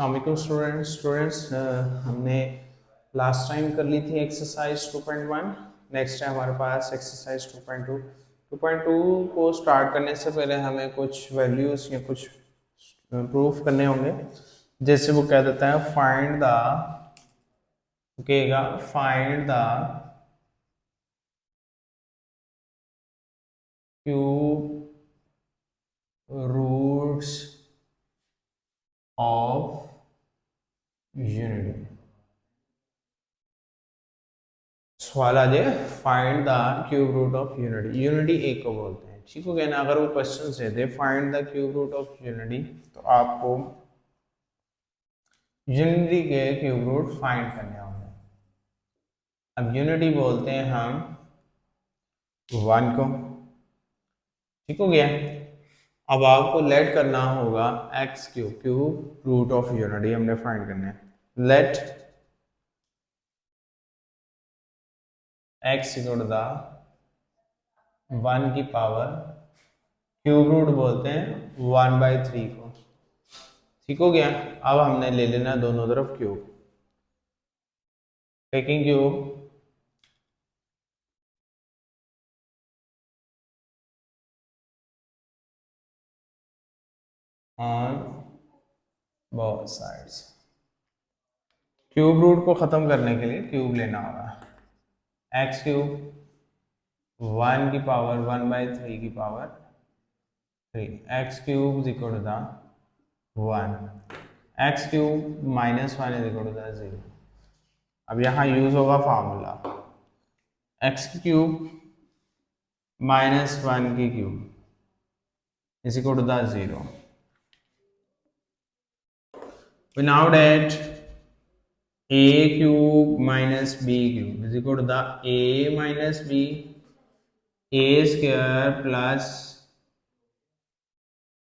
अस्सलामुअलैकुम स्टूडेंट्स हमने last time कर ली थी एक्सरसाइज 2.1। नेक्स्ट है हमारे पास एक्सरसाइज 2.2। 2.2 को स्टार्ट करने से पहले हमें कुछ वैल्यूज या कुछ प्रूफ करने होंगे। जैसे वो कह देता है find the cube roots of unity. सवाल आ जाए find the cube root of unity. Unity एक को बोलते हैं, ठीक हो गया ना। अगर वो क्वेश्चन से दे find the cube root of unity तो आपको यूनिटी के क्यूब रूट फाइंड करने होंगे। अब यूनिटी बोलते हैं हम 1 को, ठीक हो गया। अब आपको लेट करना होगा x cube root of unity हमने फाइंड करना है। लेट एक्स इक्वल टू 1 की पावर क्यूब रूट बोलते हैं 1/3 को, ठीक हो गया। अब हमने ले लेना दोनों तरफ cube, taking cube on both sides. Cube root को खत्म करने के लिए क्यूब लेना होगा। एक्स क्यूब 1 की पावर 1/3 की power 3, x cube is equal to 1, x cube -1 is equal to 0। अब यहाँ यूज होगा फार्मूला एक्स क्यूब -1 की cube is equal to 0। We now that a cube minus b cube is equal to the a minus b a square plus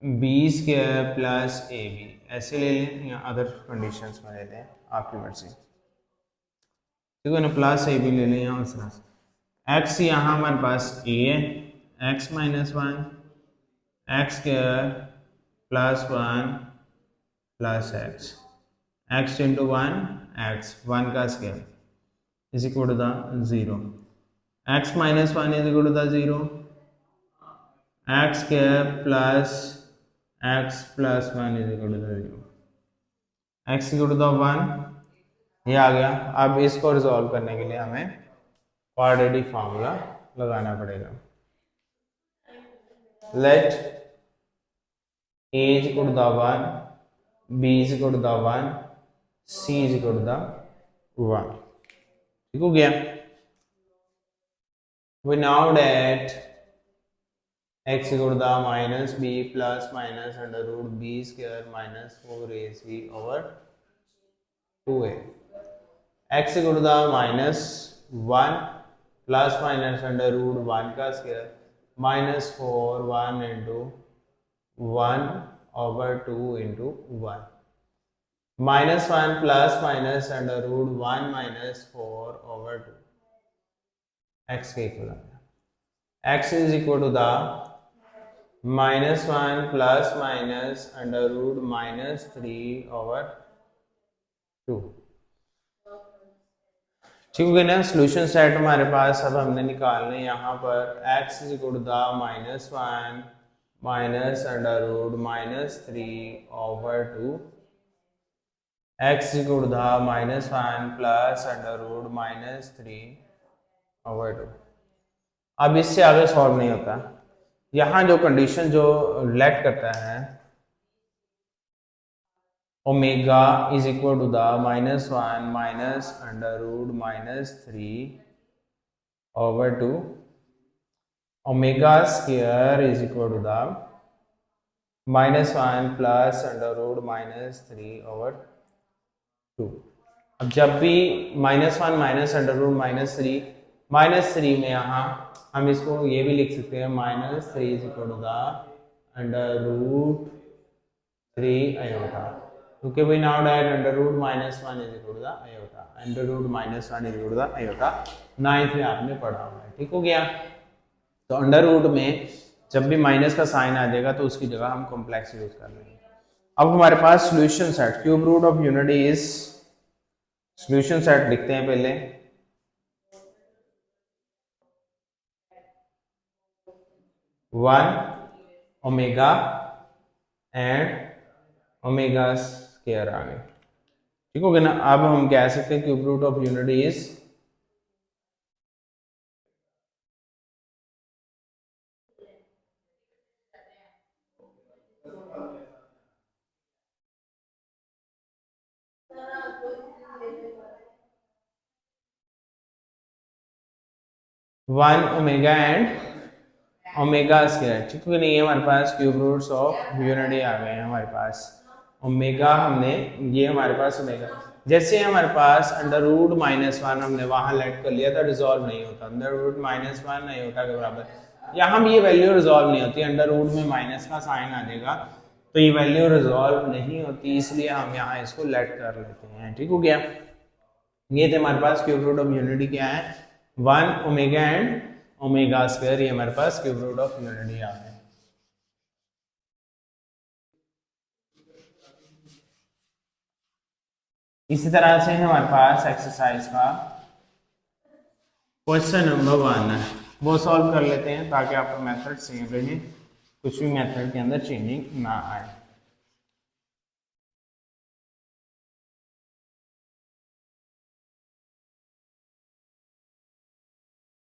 b square plus ab। ऐसे ले लें या other conditions में ले लें, आपकी मर्जी, ठीक है ना। प्लस ए बी ले लें यहाँ से। एक्स यहाँ हमारे पास a है, x -1 x square plus 1 plus x into 1 x 1 का square is equal to 0। x -1 is equal to 0, x square plus x plus 1 is equal to 0, x equal to 1 ये आ गया। अब इसको रिजॉल्व करने के लिए हमें क्वाड्रेटिक फार्मूला लगाना पड़ेगा। Let a is equal to 1, b is equal to 1, c is equal to 1, ठीक हो गया। We now that x equal to minus b plus minus under root b square minus 4ac over 2a, x equal to minus 1 plus minus under root 1 का square minus 4 1 into 1 over 2 into 1 minus 1 plus minus under root 1 minus 4 over 2 x के equal है। x is equal to the -1 plus minus under root -3 over 2, ठीक है ना। Solution set हमारे पास अब हमने निकालने यहाँ पर x is equal to the -1 minus under root -3 over 2, x is equal to the -1 plus under root -3 over 2। अब इससे आगे सॉल्व नहीं होता। यहाँ जो कंडीशन जो लेट करता है omega is equal to the -1 minus under root -3 over 2, omega square is equal to the -1 plus under root -3 over 2। अब जब भी -1 माइनस अंडर रूट -3 में यहाँ हम इसको ये भी लिख सकते हैं -3 is equal to the under root 3 iota, क्योंकि we know that under root -1 is equal to the iota, under root -1 is equal to the iota. 9th में आपने पढ़ा हुआ है, ठीक हो गया। तो अंडर रूट में जब भी माइनस का साइन आ जाएगा तो उसकी जगह हम कॉम्प्लेक्स यूज कर लेंगे। अब हमारे पास solution set, cube root of unity is, solution set लिखते हैं पहले। One omega and omega square आ गए, ठीक हो गया ना। अब हम कह सकते हैं cube root of unity is one omega and omega square, ठीक है नहीं। हमारे पास क्यूब रूट्स ऑफ यूनिटी आ गए हैं हमारे पास। ओमेगा हमने, ये हमारे पास ओमेगा, जैसे हमारे पास अंडर रूट माइनस वन हमने वहां लेट कर लिया था, रिजॉल्व नहीं होता, अंडर रूट माइनस वन नहीं होता के बराबर। यहाँ भी ये वैल्यू रिजॉल्व नहीं होती, अंडर रूट में माइनस का साइन आ जाएगा तो ये वैल्यू रिजॉल्व नहीं होती, इसलिए हम यहाँ इसको लेट कर लेते हैं, ठीक हो गया। ये थे हमारे पास क्यूब रूट ऑफ यूनिटी क्या है, one omega and omega square, ये हमारे पास क्यूब रूट ऑफ यूनिटी आ गए। इसी तरह से हमारे पास एक्सरसाइज का क्वेश्चन नंबर 1 है, वो सॉल्व कर लेते हैं ताकि आपका मेथड सेम रहे, कुछ भी मेथड के अंदर चेंजिंग ना आए।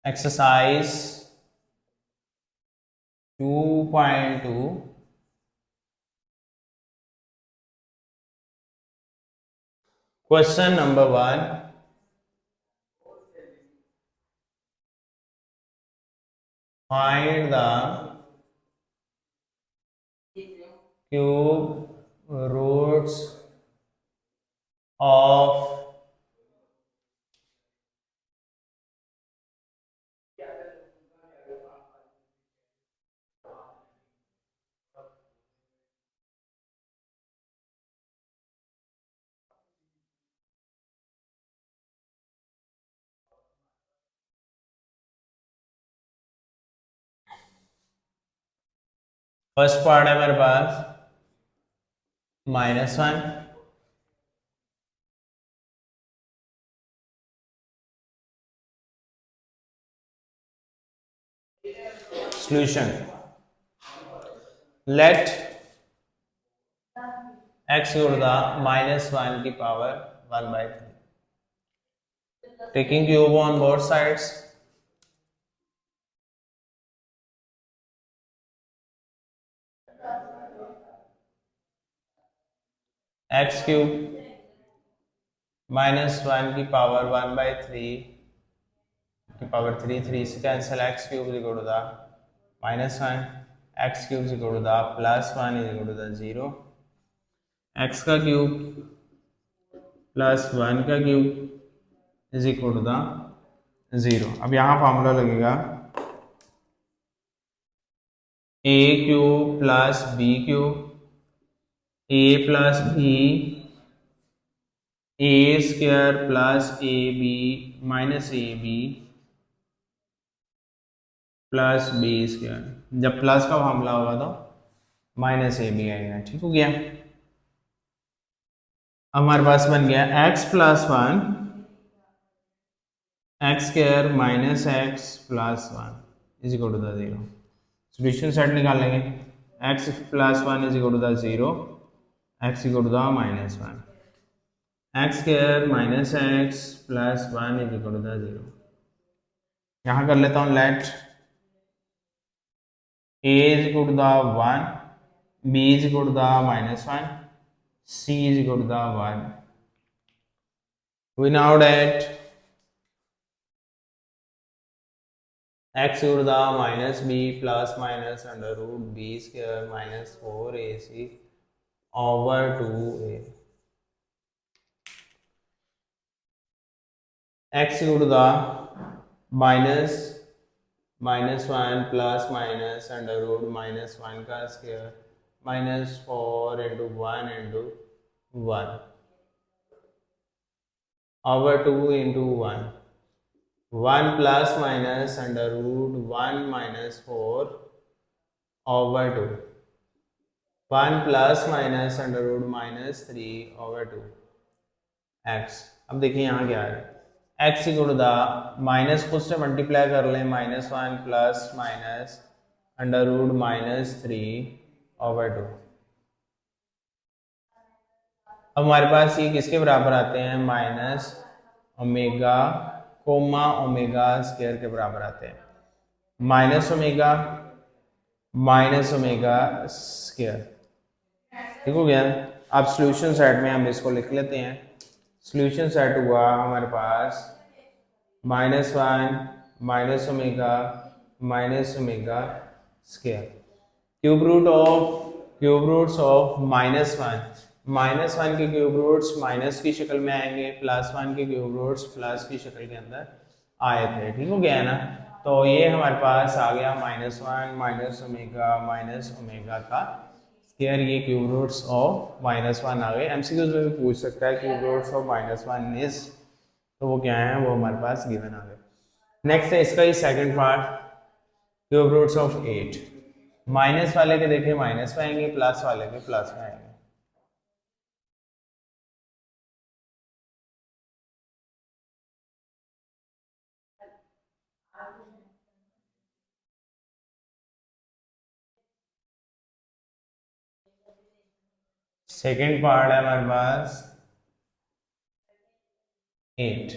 Exercise 2.2 question number 1, find the cube roots of first part है मेरे पास -1, solution, let x equal to the -1 की power 1/3, taking cube on both sides, x cube -1 की पावर 1/3 की पावर 3, 3 से cancel, x cube is equal to the -1, x cube is equal to the +1 is equal to the 0, x का cube +1 का cube is equal to the 0। अब यहाँ formula लगेगा a cube plus b cube, a plus b a square plus A B minus A B plus B square, जब plus का formula होगा तो minus A B आएगा, ठीक हो गया। अब हमारे पास बन गया x plus 1 x square minus x plus 1 is equal to the 0। Solution set निकाल लेंगे, x plus 1 is equal to the 0, x equal to the -1, x square minus x plus 1 is equal to the 0। यहाँ कर लेता हूँ let a is equal to the 1, b is equal to the -1, c is equal to the 1। We now date x equal to the minus b plus minus under root b square minus 4ac over 2a, x equal to the -1 plus minus under root -1 का square -4 into 1 into 1 over 2 into 1, 1 plus minus under root 1 minus 4 over 2, 1 plus minus under root minus 3/2 x. अब देखिए यहाँ क्या है, x equal to minus खुद से multiply कर लें, -1 प्लस माइनस अंडर रूट -3/2। अब हमारे पास ये किसके बराबर आते हैं, minus omega comma omega square के बराबर आते हैं, माइनस ओमेगा स्क्वायर। ठीक हो गया। अब सॉल्यूशन सेट में हम इसको लिख लेते हैं। सॉल्यूशन सेट हुआ हमारे पास -1 minus omega square, cube roots of -1 के क्यूब रूट्स माइनस की शक्ल में आएंगे, +1 के क्यूब रूट्स प्लस की शक्ल के अंदर आए थे। ठीक हो गया है ना। तो ये हमारे पास आ गया -1 माइनस ओमेगा का स्क्वायर, ये क्यूब रूट्स ऑफ -1 आ गए। एमसीक्यूज में भी पूछ सकता है क्यूब रूट्स ऑफ -1 इज, तो वो क्या है, वो हमारे पास गिवन आ गए। नेक्स्ट है इसका ही second part, cube roots of 8। Minus वाले के देखें माइनस में आएंगे, प्लस वाले के प्लस में आएंगे। सेकंड पार्ट है हमारे पास 8,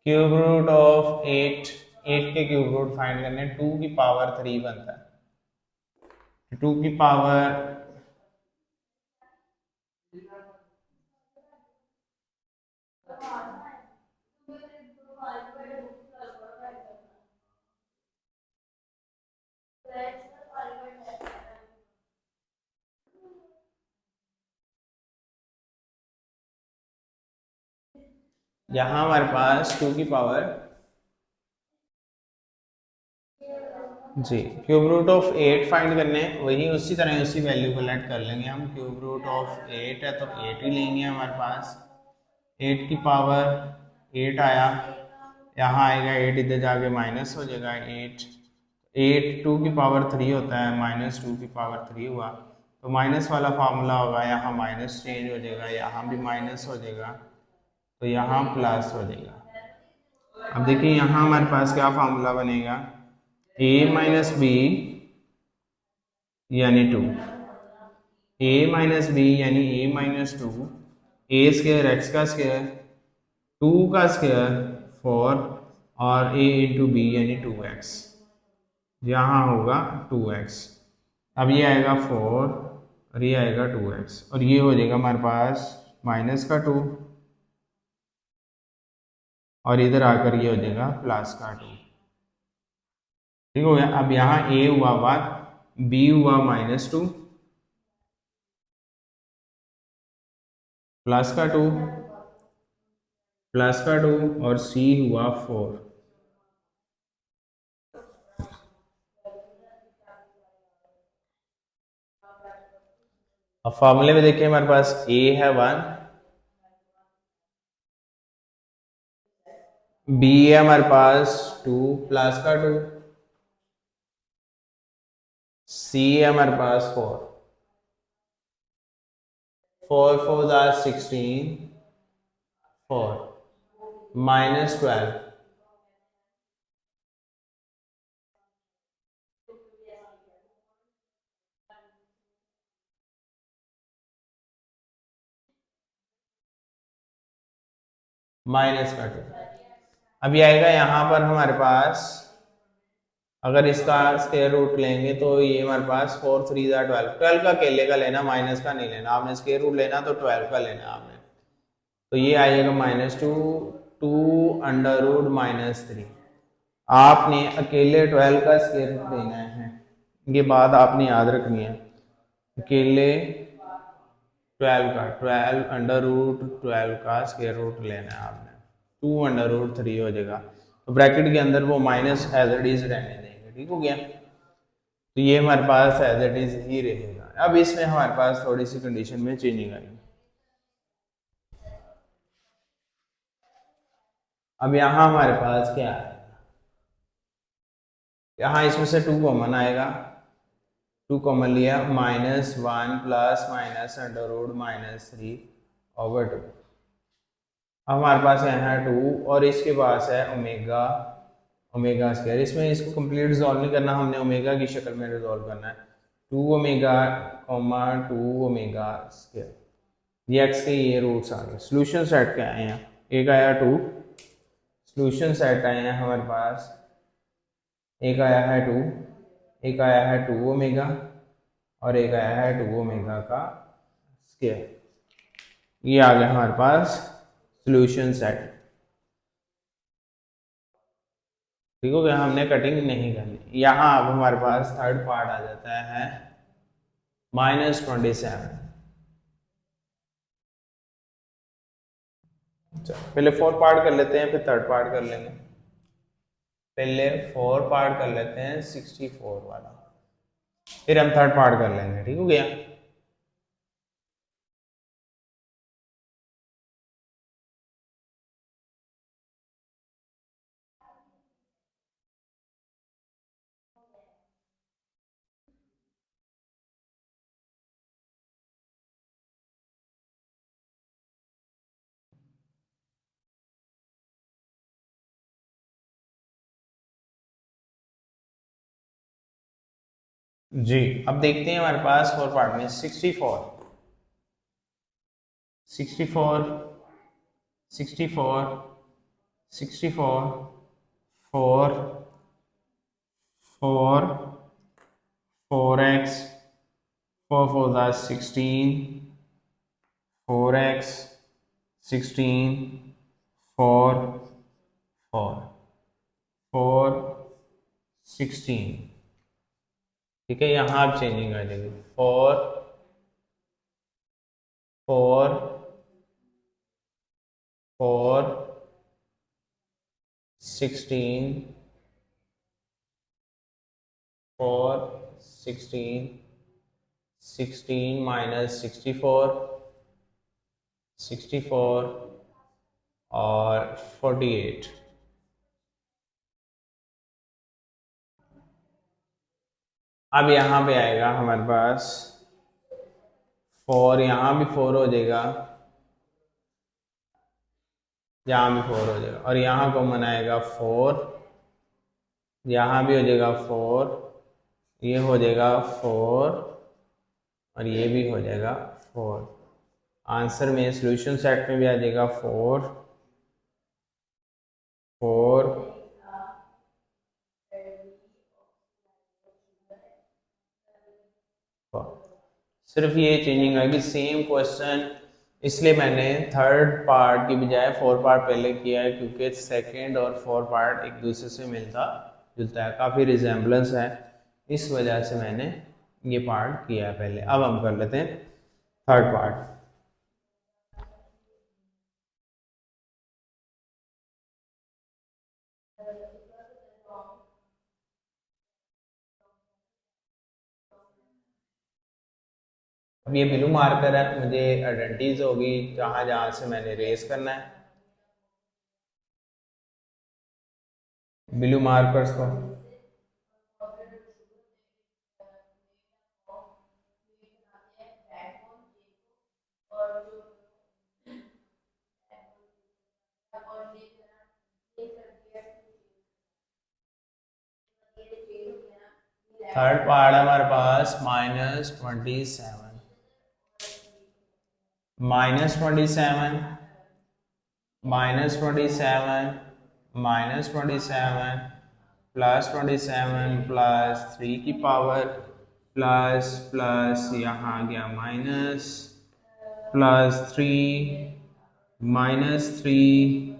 क्यूब रूट ऑफ 8 के क्यूब रूट फाइंड करने, 2 की पावर 3 बनता है, 2 की पावर यहाँ हमारे पास 2 की पावर जी, क्यूब रूट ऑफ 8 फाइंड करने, वही उसी तरह उसी वैल्यू को लेट कर लेंगे हम। क्यूब रूट ऑफ 8 है तो 8 ही लेंगे हमारे पास, 8 की पावर 8 आया, यहाँ आएगा 8, इधर जाके माइनस हो जाएगा 8 2 की पावर 3 होता है, -2 की पावर 3 हुआ, तो माइनस वाला फार्मूला होगा, यहाँ माइनस चेंज हो जाएगा, यहाँ भी माइनस हो जाएगा, तो यहाँ प्लस हो जाएगा। अब देखिए यहाँ हमारे पास क्या फार्मूला बनेगा, a माइनस बी यानी 2, a माइनस बी यानी a minus 2, A square x का स्क्वायर 2 का स्क्वायर 4 और a इंटू बी यानी 2x, यहाँ होगा 2x। अब ये आएगा 4 और ये आएगा 2x, और ये हो जाएगा हमारे पास माइनस का 2 और इधर आकर ये हो जाएगा प्लस का 2। ठीक हो गया। अब यहाँ a हुआ 1, b हुआ -2 प्लस का 2 और c हुआ 4। अब फॉर्मूले में देखिए हमारे पास a है 1, b है हमारे पास 2 प्लस का 2, c है हमारे पास 4, 4 4 आर 16, 4 -12, माइनस का 2। अब ये आएगा यहाँ पर हमारे पास, अगर इसका स्क्वायर रूट लेंगे तो ये हमारे पास 4 3 12, 12 का अकेले का लेना, माइनस का नहीं लेना आपने, स्क्वायर रूट लेना तो 12 का लेना आपने, तो ये आएगा -2 2 अंडर रूट -3। आपने अकेले 12 का स्क्वायर रूट लेना है, ये बात आपने याद रखनी है, अकेले 12 का 12 अंडर रूट 12 का स्क्वायर रूट लेना है आपने, 2 अंडर रूट 3 हो जाएगा, तो ब्रैकेट के अंदर वो माइनस एज इट इज रहने देंगे। ठीक हो गया। तो ये हमारे पास एज इट इज ही रहेगा। अब इसमें हमारे पास थोड़ी सी कंडीशन में चेंजिंग आई। अब यहाँ हमारे पास क्या है, यहाँ इसमें से 2 कॉमन आएगा, 2 कॉमन लिया, -1 प्लस माइनस अंडर रूट -3/2। हमारे पास यहाँ है 2 और इसके पास है ओमेगा ओमेगा स्क्वायर। इसमें इसको कंप्लीट रिजॉल्व नहीं करना, हमने ओमेगा की शक्ल में रिजॉल्व करना है। 2 ओमेगा कॉमा 2 ओमेगा स्क्वायर, ये एक्स के ये रूट्स आ गए। सोल्यूशन सेट क्या आए हैं, एक आया 2, सोल्यूशन सेट आए हैं हमारे पास, एक आया है 2, एक आया है 2 ओमेगा और एक आया है 2 ओमेगा का स्क्वायर। ये आ गया हमारे पास सोल्यूशन सेट। ठीक हो गया, हमने कटिंग नहीं करनी। यहाँ अब हमारे पास थर्ड पार्ट आ जाता है -27। पहले फोर्थ पार्ट कर लेते हैं, फिर थर्ड पार्ट कर लेंगे। पहले फोर पार्ट कर लेते हैं 64 वाला, फिर हम थर्ड पार्ट कर लेंगे। ठीक हो गया। जी, अब देखते हैं हमारे पास फोर पार्ट में 64 64 64 64 4 4 4x 4 4 that 16 4x 16 4 4 4 16। ठीक है, यहाँ आप चेंजिंग आ जाएगी 4 4 4 16 4 16 16 माइनस 64 64 और 48। अब यहाँ पे आएगा हमारे पास 4, यहाँ भी 4 हो जाएगा, यहाँ भी 4 हो जाएगा और यहाँ कॉमन आएगा 4, यहाँ भी हो जाएगा 4, ये हो जाएगा 4 और ये भी हो जाएगा 4। आंसर में सॉल्यूशन सेट में भी आ जाएगा 4 4 सिर्फ ये चेंजिंग आएगी, सेम क्वेश्चन। इसलिए मैंने थर्ड पार्ट की बजाय फोर पार्ट पहले किया है, क्योंकि सेकंड और फोर पार्ट एक दूसरे से मिलता जुलता है, काफ़ी रिजेम्बलेंस है, इस वजह से मैंने ये पार्ट किया है पहले। अब हम कर लेते हैं थर्ड पार्ट। अब ये ब्लू मार्कर है, मुझे आइडेंटिटीज होगी जहाँ जहाँ से मैंने रेस करना है ब्लू मार्कर्स को। थर्ड पार्ट है हमारे पास -27 -27 -27 -27 +27 +3 की पावर प्लस प्लस यहाँ आ गया माइनस +3 -3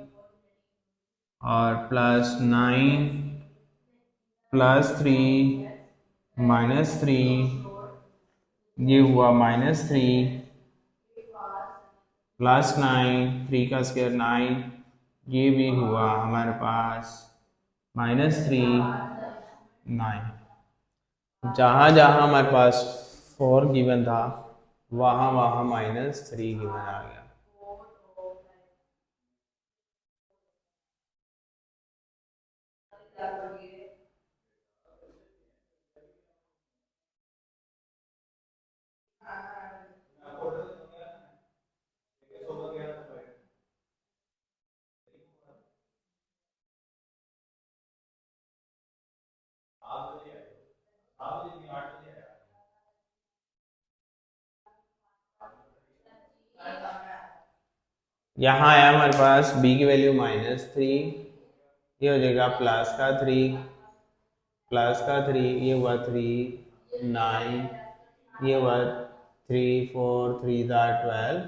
और +9 +3 -3, ये हुआ -3 +9 3 का स्क्वायर 9, ये भी हुआ हमारे पास -3 9। जहाँ जहाँ हमारे पास 4 गिवन था वहाँ वहाँ -3 गिवन आ गया। यहाँ आया हमारे पास b की वैल्यू -3, ये हो जाएगा प्लस का 3, प्लस का 3, ये हुआ 3, 9, ये हुआ 3, 4, 3 12,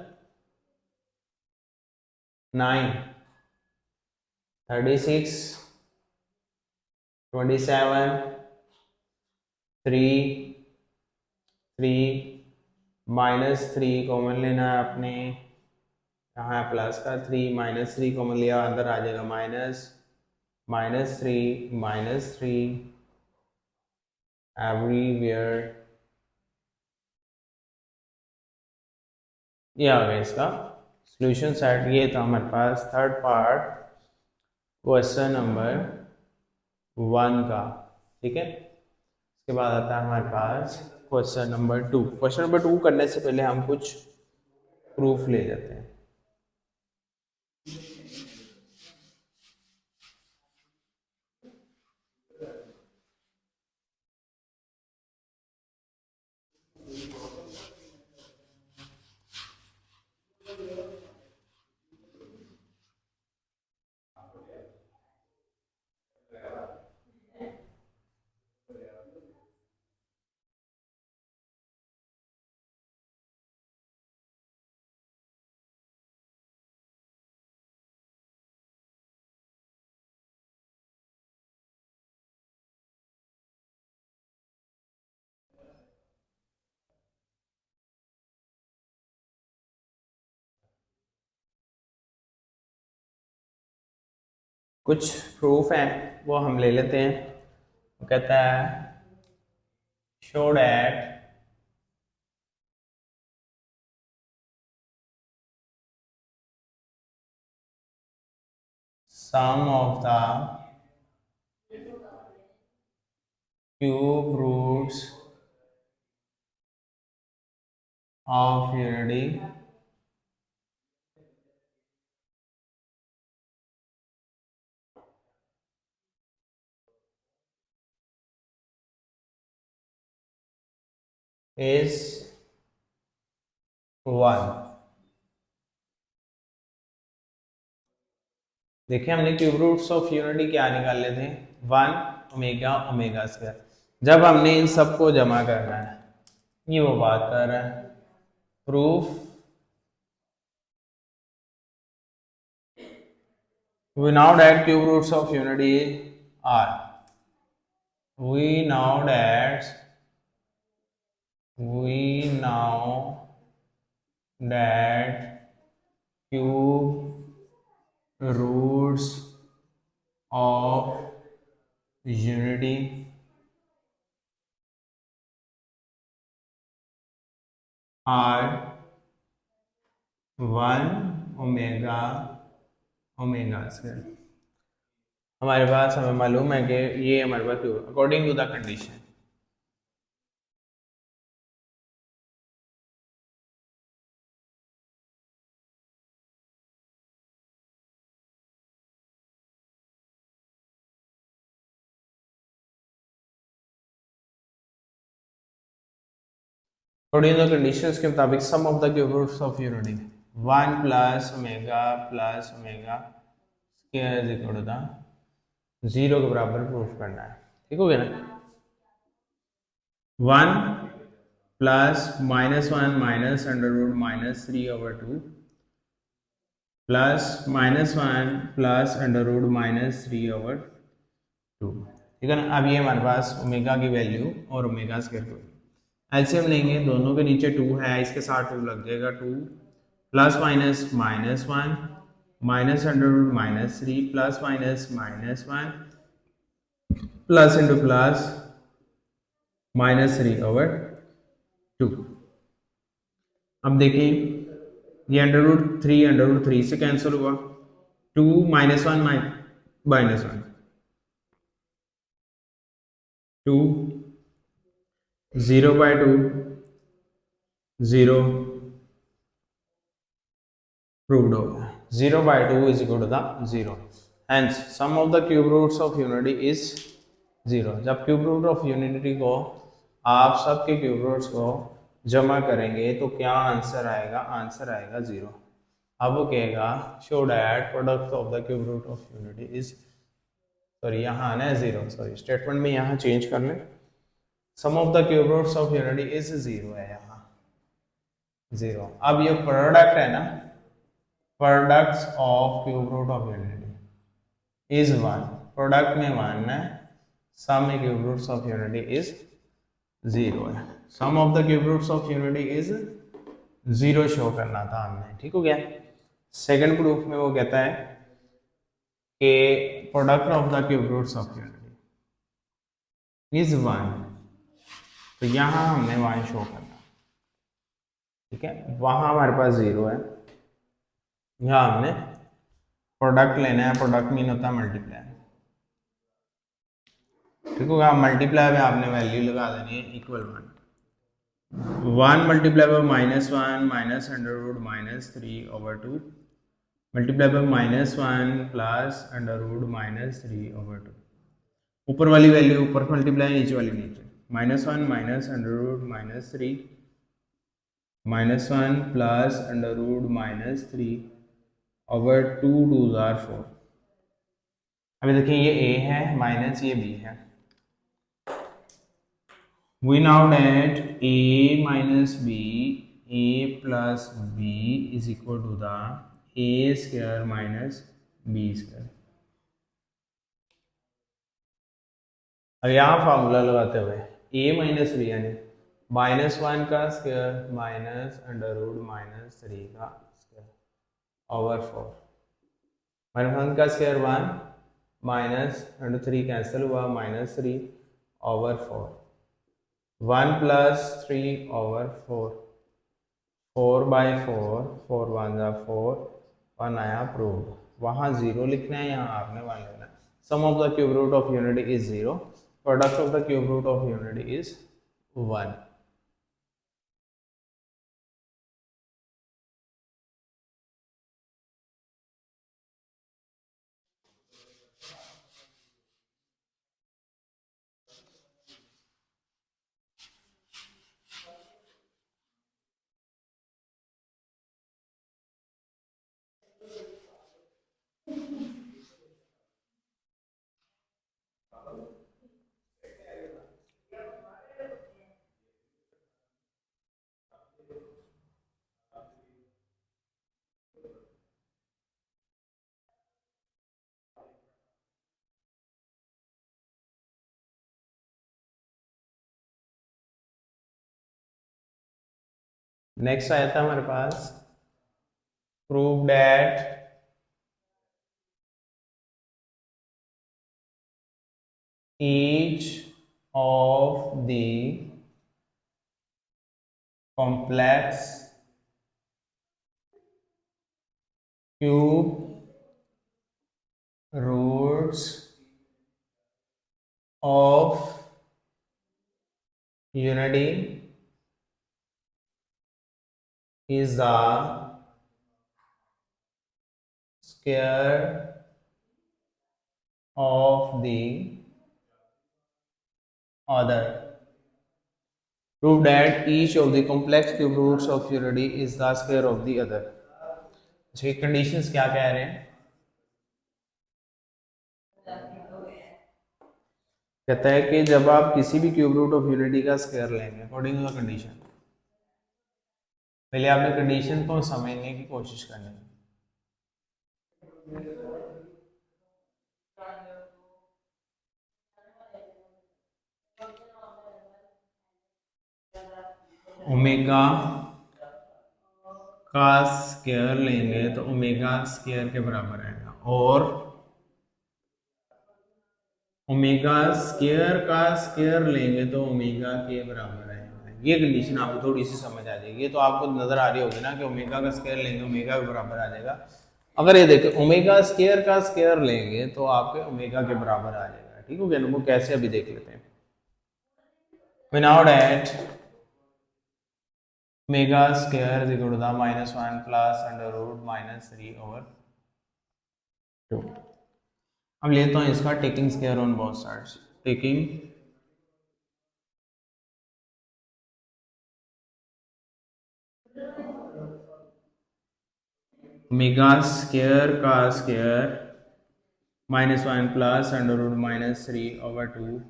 9, 36, 27, 3, 3, -3 कॉमन लेना है आपने, यहाँ प्लस का 3, -3 कॉमन लिया, अंदर आ जाएगा -3 एवरीवेयर। ये आ गया इसका सॉल्यूशन सेट। ये था हमारे पास थर्ड पार्ट क्वेश्चन नंबर 1 का, ठीक है। इसके बाद आता है हमारे पास क्वेश्चन नंबर 2। क्वेश्चन नंबर 2 करने से पहले हम कुछ प्रूफ ले जाते हैं। कुछ प्रूफ हैं वो हम ले लेते हैं। वो कहता है show that sum of the cube roots of unity is 1। देखिए हमने क्यूब रूट्स ऑफ यूनिटी क्या निकाले थे, 1 ओमेगा ओमेगा स्क्वायर। जब हमने इन सबको जमा करना है, ये वो बात कर रहा है। Proof we now that cube roots of unity are, we now that cube roots of unity are 1 omega omega square. हमारे पास हमें मालूम है कि ये हमारे पास according to the condition, according to the conditions के मुताबिक sum of the cube roots of unity 1 plus omega square is equal to the 0 के बराबर प्रूफ करना है। ठीक हो गया ना। 1 plus -1 minus under root -3/2 plus -1 plus under root -3/2। ठीक है ना। अब ये हमारे पास ओमेगा की वैल्यू और ओमेगा स्क्वायर की एलसीएम लेंगे, दोनों के नीचे 2 है, इसके साथ 2 लग जाएगा। 2 plus minus -1 minus under root -3 plus minus -1 plus into plus -3/2। अब देखिए ये अंडर रूट 3 से कैंसिल हुआ, 2 -1 -1 2 0/2 0 proved हो गया। 0/2 is equal to the 0, hence sum of the cube roots of unity is 0। जब क्यूब रूट ऑफ यूनिटी को आप सबके क्यूब रूट्स को जमा करेंगे तो क्या आंसर आएगा, आंसर आएगा 0। अब वो कहेगा show that product of the cube root of unity is, sorry यहाँ आना है जीरो, सॉरी स्टेटमेंट में यहाँ चेंज कर लें, sum of the cube roots of unity is zero है यहाँ जीरो। अब ये प्रोडक्ट है ना, products of cube root of unity is one, product में वन है, sum cube roots of unity is zero है, sum of the cube roots of unity is zero show करना था हमने, ठीक हो गया। सेकंड प्रूफ में वो कहता है कि product of the cube roots of unity is one, तो यहां हमने वन शो करना, ठीक है, वहां हमारे पास जीरो है, यहां हमने प्रोडक्ट लेना है, प्रोडक्ट मीन होता है मल्टीप्लाई, ठीक होगा। मल्टीप्लाई में आपने वैल्यू लगा देनी है equal one, one multiply by minus one minus under root minus three over two, multiply by minus one plus under root minus three over two, ऊपर वाली वैल्यू ऊपर मल्टीप्लाई, नीचे वाली नीचे, minus one minus under root minus three, minus one plus under root minus three over two two जार four. अभी देखिए ये a है माइनस ये b है, we now that a minus b, a plus b is equal to the a square minus b square। अब यहाँ formula लगाते हुए a माइनस बी यानी माइनस वन का square minus under root minus three का square over four, minus one का square one, minus under three cancel हुआ, minus three over four, one plus three over four, four by four, four one जा four, one आया prove, वहाँ zero लिखना है, यहाँ आपने वन लिखना है। Sum of the cube root of unity is zero, product of the cube root of unity is one. Next आया था हमारे पास prove that each of the complex cube roots of unity is the square of the other। Prove that each of the complex cube roots of unity is the square of the other। ये conditions क्या कह रहे हैं, कहता है कि जब आप किसी भी क्यूब रूट ऑफ यूनिटी का स्क्वायर लेंगे अकॉर्डिंग टू द कंडीशन, पहले आपने कंडीशन को समझने की कोशिश करनी है। ओमेगा का स्क्वायर लेंगे तो ओमेगा स्क्वायर के बराबर आएगा, और ओमेगा स्क्वायर का स्क्वायर लेंगे तो ओमेगा के बराबर आएगा। ये कंडीशन आपको थोड़ी सी समझ आ जाएगी, तो आपको नजर आ रही होगी ना कि ओमेगा का स्क्वायर लेंगे ओमेगा के बराबर आ जाएगा। अगर ये देखें ओमेगा स्क्वायर का स्क्वायर लेंगे तो आपके ओमेगा के बराबर आ जाएगा, ठीक हो गया ना। वो कैसे अभी देख लेते हैं। We now that omega square is equal to the minus one plus under root minus three over two. अब लेता हूँ इसका taking square on both sides, taking omega square का स्क्वायर -1 प्लस अंडर रूट -3/2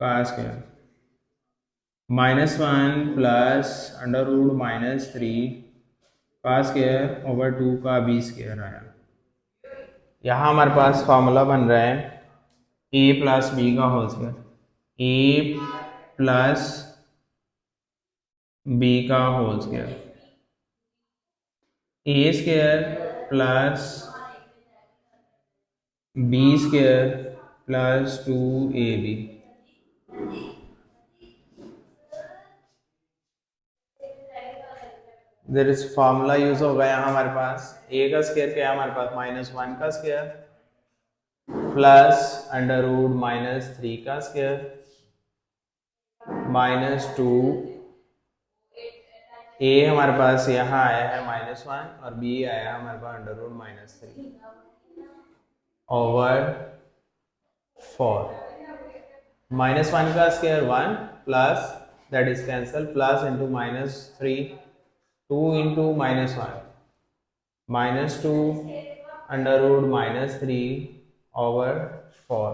का स्क्वायर -1 प्लस अंडर रूट -3 का square over 2 का B square आया। यहाँ हमारे पास फॉर्मूला बन रहा है a प्लस बी का whole square, a plus b का whole square, a square plus B square plus 2ab। There is formula use होगा यहाँ हमारे पास a का स्क्वायर क्या है हमारे पास -1 का स्क्वायर प्लस अंडर रूट -3 का स्क्वायर -2, a हमारे पास यहाँ आया है -1 और b आया है हमारे पास अंडर रूट -3 ओवर 4। -1 का square 1 plus that is cancel plus into -3 2 into -1 -2 under root -3 over 4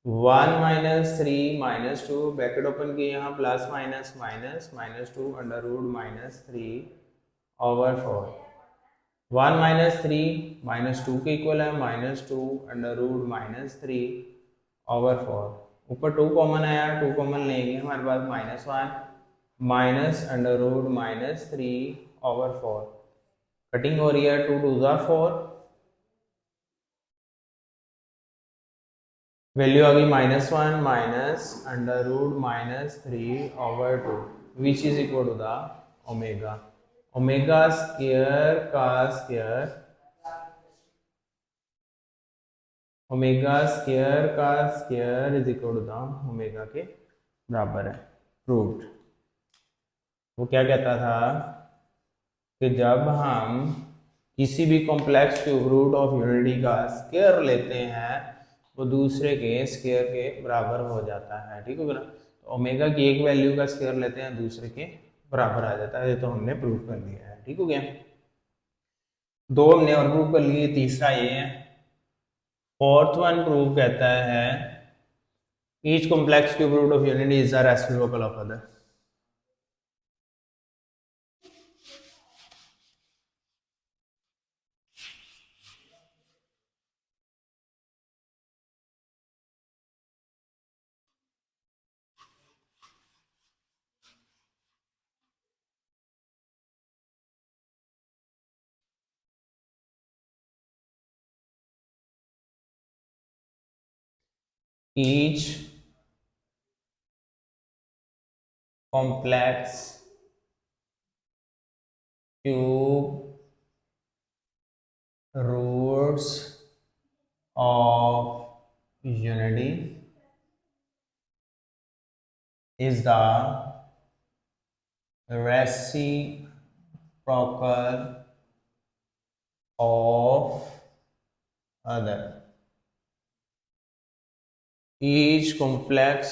1 -3 -2 bracket open किए यहाँ plus minus minus -2 under root -3 over 4 1 -3 -2 के इक्वल है -2 अंडर रूट -3 ओवर 4 ऊपर 2 कॉमन आया 2 कॉमन लेंगे हमारे पास -1 minus under root -3 over 4 cutting हो रही है 2 2 ज़ा 4 वैल्यू आ गई -1 minus under root -3 over 2 which is equal to the omega. Omega square का स्क्वायर ओमेगा स्क्वायर का square is equal to the omega के बराबर है। प्रूव्ड। वो क्या कहता था कि जब हम किसी भी complex cube root of unity का स्क्वायर लेते हैं वो दूसरे के स्क्वायर के बराबर हो जाता है। ठीक है ना, तो ओमेगा की एक वैल्यू का स्क्वायर लेते हैं दूसरे के बराबर आ जाता है। ये तो हमने प्रूव कर लिया है। ठीक हो गया, 2 हमने और प्रूव कर लिए, तीसरा ये है। फोर्थ वन प्रूव कहता है each complex cube root of unity is the reciprocal of other. Each complex cube roots of unity is the reciprocal of other. Each complex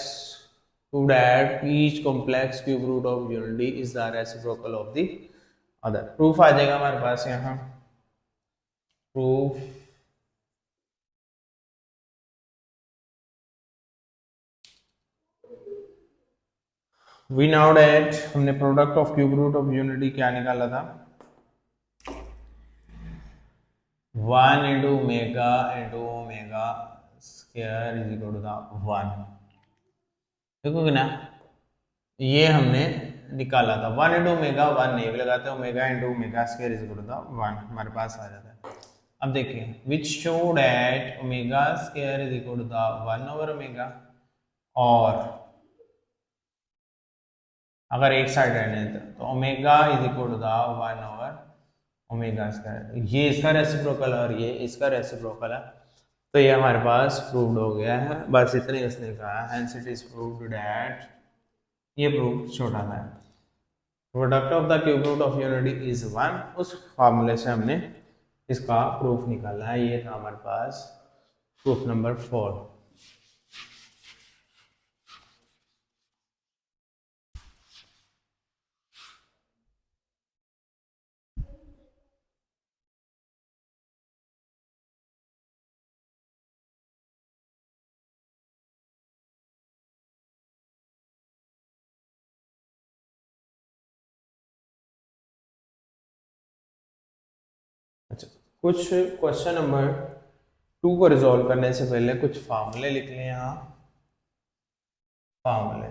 cube root of unity is the reciprocal of the other. Proof आ जाएगा हमारे पास यहाँ, proof we now that हमने product of cube root of unity क्या निकाला था 1 into omega square is equal to the 1। देखोगे ना, ये हमने निकाला था 1 इंटू ओमेगा 1 नहीं भी लगाते, omega into omega square is equal to the 1 हमारे पास आ जाता है। अब देखिए which show that omega square is equal to the 1 over omega, और अगर एक साइड रहने तो omega is equal to the 1 over omega square. ये इसका रेसिप्रोकल और ये इसका रेसिप्रोकल है, तो ये हमारे पास प्रूव्ड हो गया है। बस इतने उसने कहा, hence it is proved that, ये प्रूव छोटा था, product of the cube root of unity is 1। उस फार्मूले से हमने इसका प्रूफ निकाला है। ये था हमारे पास प्रूफ नंबर 4। कुछ क्वेश्चन नंबर 2 को रिजॉल्व करने से पहले कुछ फार्मूले लिख लें यहाँ। फार्मूले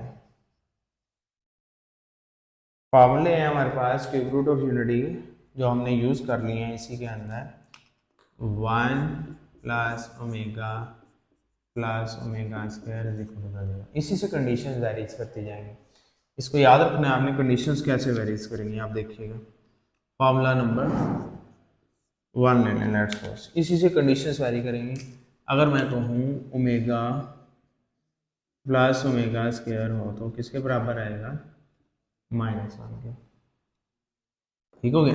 हैं हमारे पास क्यूब रूट ऑफ यूनिटी जो हमने यूज़ कर लिए हैं इसी के अंदर। 1 plus omega square is equal to 0। इसी से कंडीशन वेरीज करती जाएंगी। इसको याद रखना है आपने, कंडीशंस कैसे वेरीज करेंगी आप देखिएगा। फार्मूला नंबर 1 ले लें, लेट्स सपोज इसी से कंडीशंस वेरी करेंगी। अगर मैं कहूँ ओमेगा प्लस ओमेगा स्क्वायर हो तो किसके बराबर आएगा? -1 के। ठीक हो गया।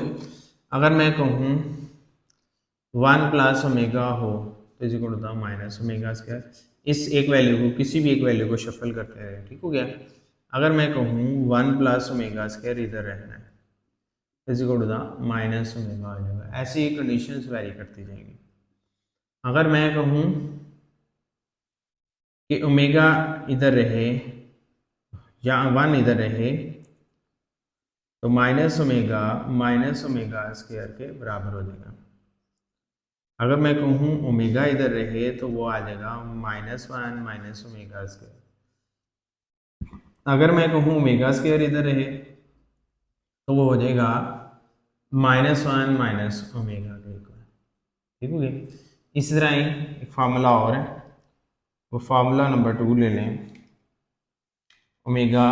अगर मैं कहूँ 1 प्लस ओमेगा हो तो is equal to minus omega square. इस एक वैल्यू को, किसी भी एक वैल्यू को शफल करते रहे। ठीक हो गया। अगर मैं कहूँ 1 प्लस ओमेगा स्क्वायर इधर रहना है is equal to minus omega आ जाएगा। ऐसी ही कंडीशंस वेरी करती जाएंगी। अगर मैं कहूँ कि ओमेगा इधर रहे या 1 इधर रहे तो माइनस ओमेगा स्क्वायर के बराबर हो जाएगा। अगर मैं कहूँ ओमेगा इधर रहे तो वो आ जाएगा -1 माइनस ओमेगा स्क्वायर। अगर मैं कहूँ ओमेगा स्क्वायर इधर रहे तो वो हो जाएगा -1 माइनस ओमेगा के इक्वल। ठीक हो गया। इसी तरह ही एक फार्मूला और है, वो फार्मूला नंबर 2 ले लें। Omega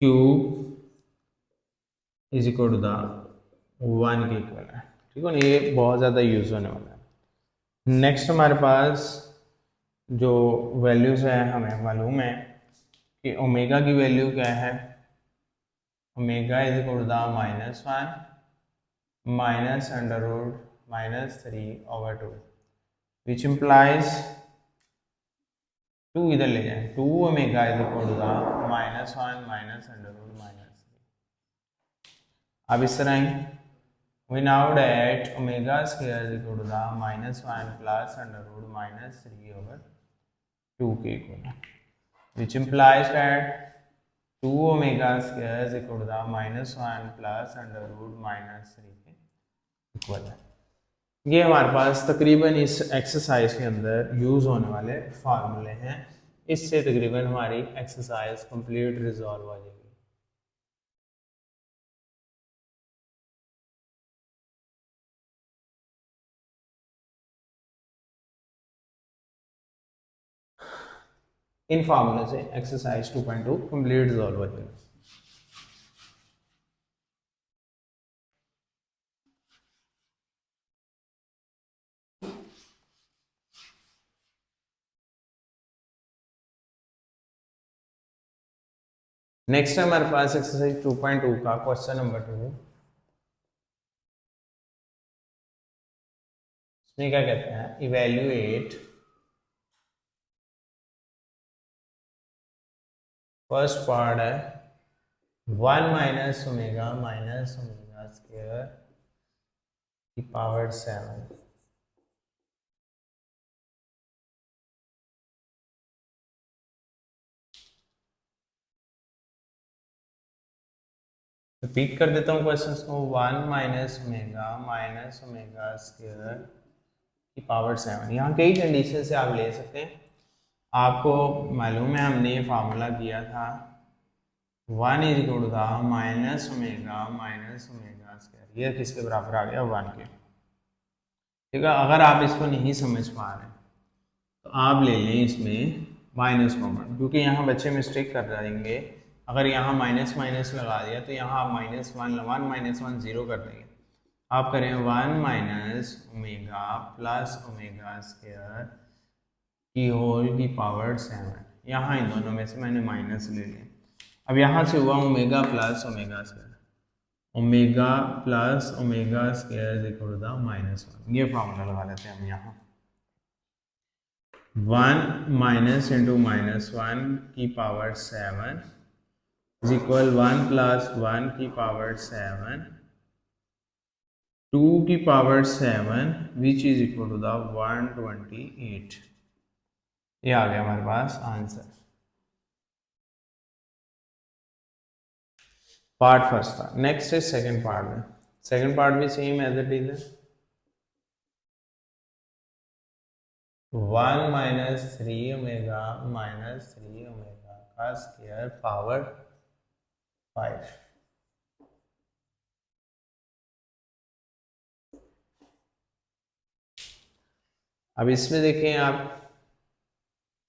cube is equal to 1 के इक्वल है। ठीक है ना, ये बहुत ज़्यादा यूज़ होने वाला है। नेक्स्ट हमारे पास जो वैल्यूज़ है, हमें मालूम है कि ओमेगा की वैल्यू क्या है। Omega is equal to -1 minus under root -3/2 which implies 2 इधर ले जाए 2 omega is equal to -1 minus under root -3। अब इस तरह ही we now that omega square is equal to -1 plus under root -3/2 के equal, which implies that 2 omega square is equal to -1 plus under root -3 के equal है। ये हमारे पास तकरीबन इस एक्सरसाइज के अंदर यूज़ होने वाले फार्मूले हैं। इससे तकरीबन हमारी एक्सरसाइज कंप्लीट रिजॉल्व हो जाएगी। इन फार्मूले से एक्सरसाइज 2.2 कंप्लीट रिजॉल्व हो जाएगा। नेक्स्ट है हमारे पास एक्सरसाइज 2.2 का क्वेश्चन नंबर 2। इसमें क्या कहते हैं, इवेल्युएट फर्स्ट पार्ट है 1 माइनस ओमेगा स्क्वायर की पावर 7 रिपीट कर देता हूँ क्वेश्चन को। 1 माइनस ओमेगा स्क्वायर की पावर 7। यहाँ कई कंडीशन से आप ले सकते हैं। आपको मालूम है हमने ये फार्मूला किया था 1 is equal to minus omega square. ये किसके बराबर आ गया? 1 के। ठीक है। अगर आप इसको नहीं समझ पा रहे तो आप ले लें इसमें माइनस कॉमन, क्योंकि यहाँ बच्चे मिस्टेक कर जाएंगे। अगर यहाँ माइनस माइनस लगा दिया तो यहाँ आप -1 0 कर देंगे। आप करें 1 minus omega plus omega square की होल की पावर 7। यहाँ इन दोनों में से मैंने माइनस ले लिया। अब यहाँ से हुआ omega plus omega square, omega plus omega square is equal to -1। ये फार्मूला लगा लेते हैं हम यहाँ। 1 माइनस इंटू -1 की पावर 7 इज इक्वल 1 प्लस 1 की पावर 7 2 की power 7 which is equal to 128। ये आ गया हमारे पास आंसर। पार्ट फर्स्ट था। नेक्स्ट है सेकंड पार्ट में। सेकंड पार्ट भी सेम एज इट इज है, 1 माइनस 3 ओमेगा माइनस 3 ओमेगा का स्क्वायर पावर 5। अब इसमें देखें आप,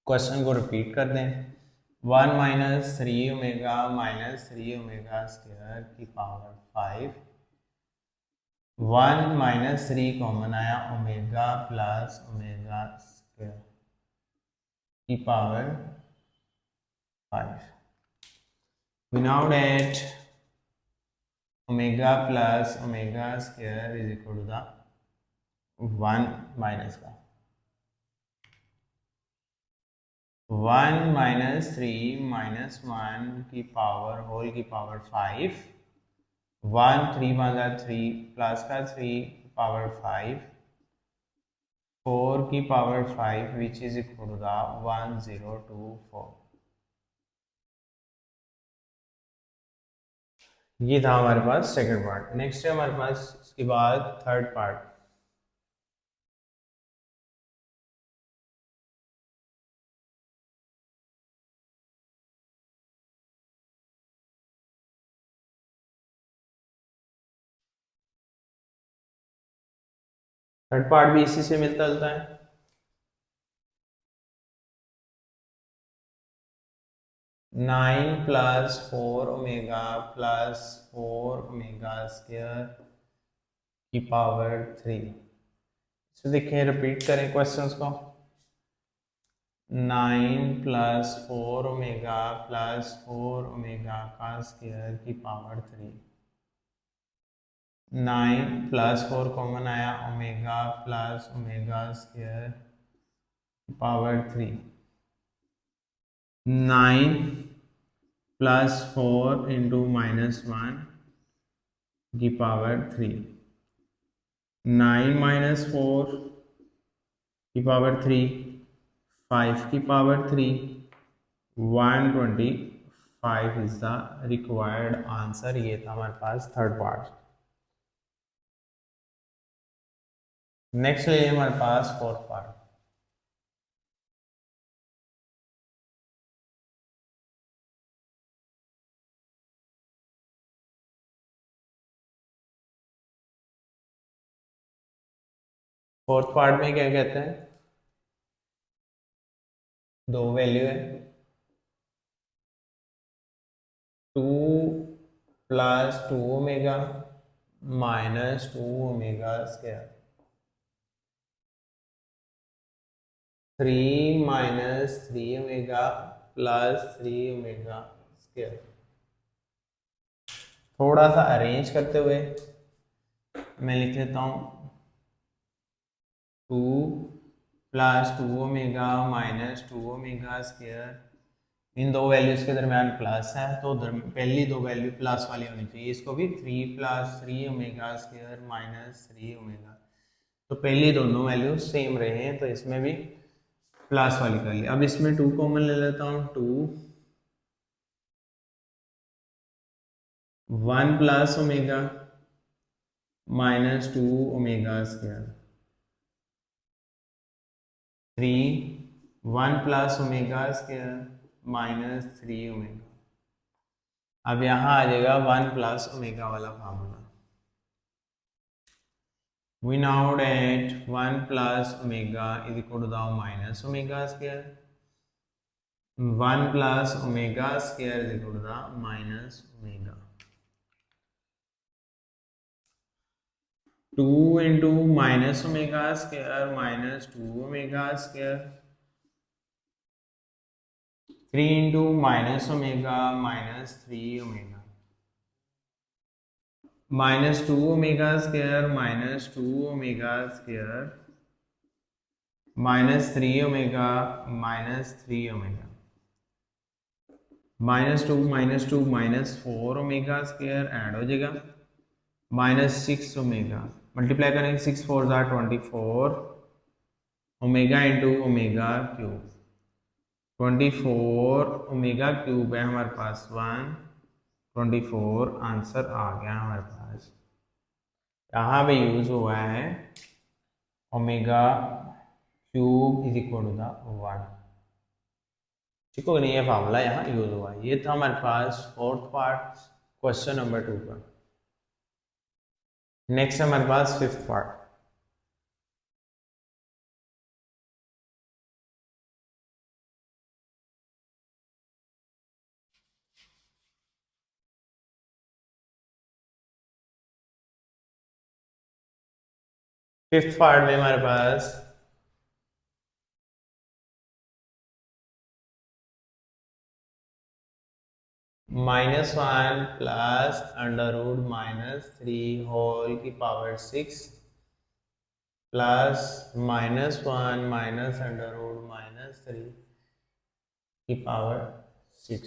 क्वेश्चन को रिपीट कर दें, 1 minus 3 omega minus 3 omega square की पावर 5, 1 माइनस 3 कॉमन आया, ओमेगा प्लस ओमेगा स्क्वायर की power 5। We now that omega plus omega square is equal to the 1 minus का 1 माइनस 3 माइनस 1 की पावर होल की power 5, 1 3 वाला 3 plus का 3 power 5, 4 की power 5 which is equal to the 1024। ये था हमारे पास सेकंड पार्ट। नेक्स्ट है हमारे पास इसके बाद थर्ड पार्ट। थर्ड पार्ट भी इसी से मिलता जुलता है। Nine plus 4 omega plus 4 omega square की पावर 3। इसको देखिए, रिपीट करें क्वेश्चंस को। 9 प्लस 4 ओमेगा प्लस 4 ओमेगा का स्क्वायर की पावर 3। 9 प्लस 4 कॉमन आया, omega plus omega square power 3। 9 plus 4 into minus 1 की पावर 3। 9 माइनस 4 की पावर 3, 5 की power 3, 125 is the required answer. ये था हमारे पास थर्ड पार्ट। नेक्स्ट ले हमारे पास फोर्थ पार्ट। फोर्थ पार्ट में क्या कहते हैं, दो वैल्यू है, 2 plus 2 omega minus 2 omega square, 3 minus 3 omega plus 3 omega square. थोड़ा सा अरेंज करते हुए मैं लिख लेता हूँ 2 plus 2 omega minus 2 omega square. इन दो वैल्यूज के दरमियान प्लस है तो पहली दो वैल्यू प्लस वाली होनी चाहिए। इसको भी 3 plus 3 omega square minus 3 omega, तो पहली दोनों वैल्यू सेम रहे हैं तो इसमें भी प्लस वाली कर ली। अब इसमें 2 कॉमन ले लेता हूँ, 2 1 plus omega minus 2 omega square, 3 1 plus omega square minus 3 omega. अब यहाँ आ जाएगा 1 प्लस ओमेगा वाला formula. We now that 1 plus omega is equal to the minus omega square. 1 plus omega square is equal to the minus omega. 2 into minus omega square minus 2 omega square. 3 into minus omega minus 3 omega. Minus 2 omega square minus 2 omega square minus 3 omega minus 3 omega. Minus 2 minus 4 omega square add हो जाएगा, minus 6 omega multiply करेंगे, 6 4 ज़ा 24 omega into omega cube, 24 omega cube है हमारे पास 124 answer आ गया हमारे पास। यहाँ पे यूज हुआ है omega cube is equal to the 1। ठीक हो नहीं, ये फार्मूला यहाँ यूज हुआ है। ये था हमारे पास फोर्थ पार्ट क्वेश्चन नंबर 2 का। नेक्स्ट हमारे पास फिफ्थ पार्ट। फिफ्थ पार्ट में हमारे पास -1 प्लस √-3 होल की पावर 6 प्लस -1 माइनस √-3 की पावर 6।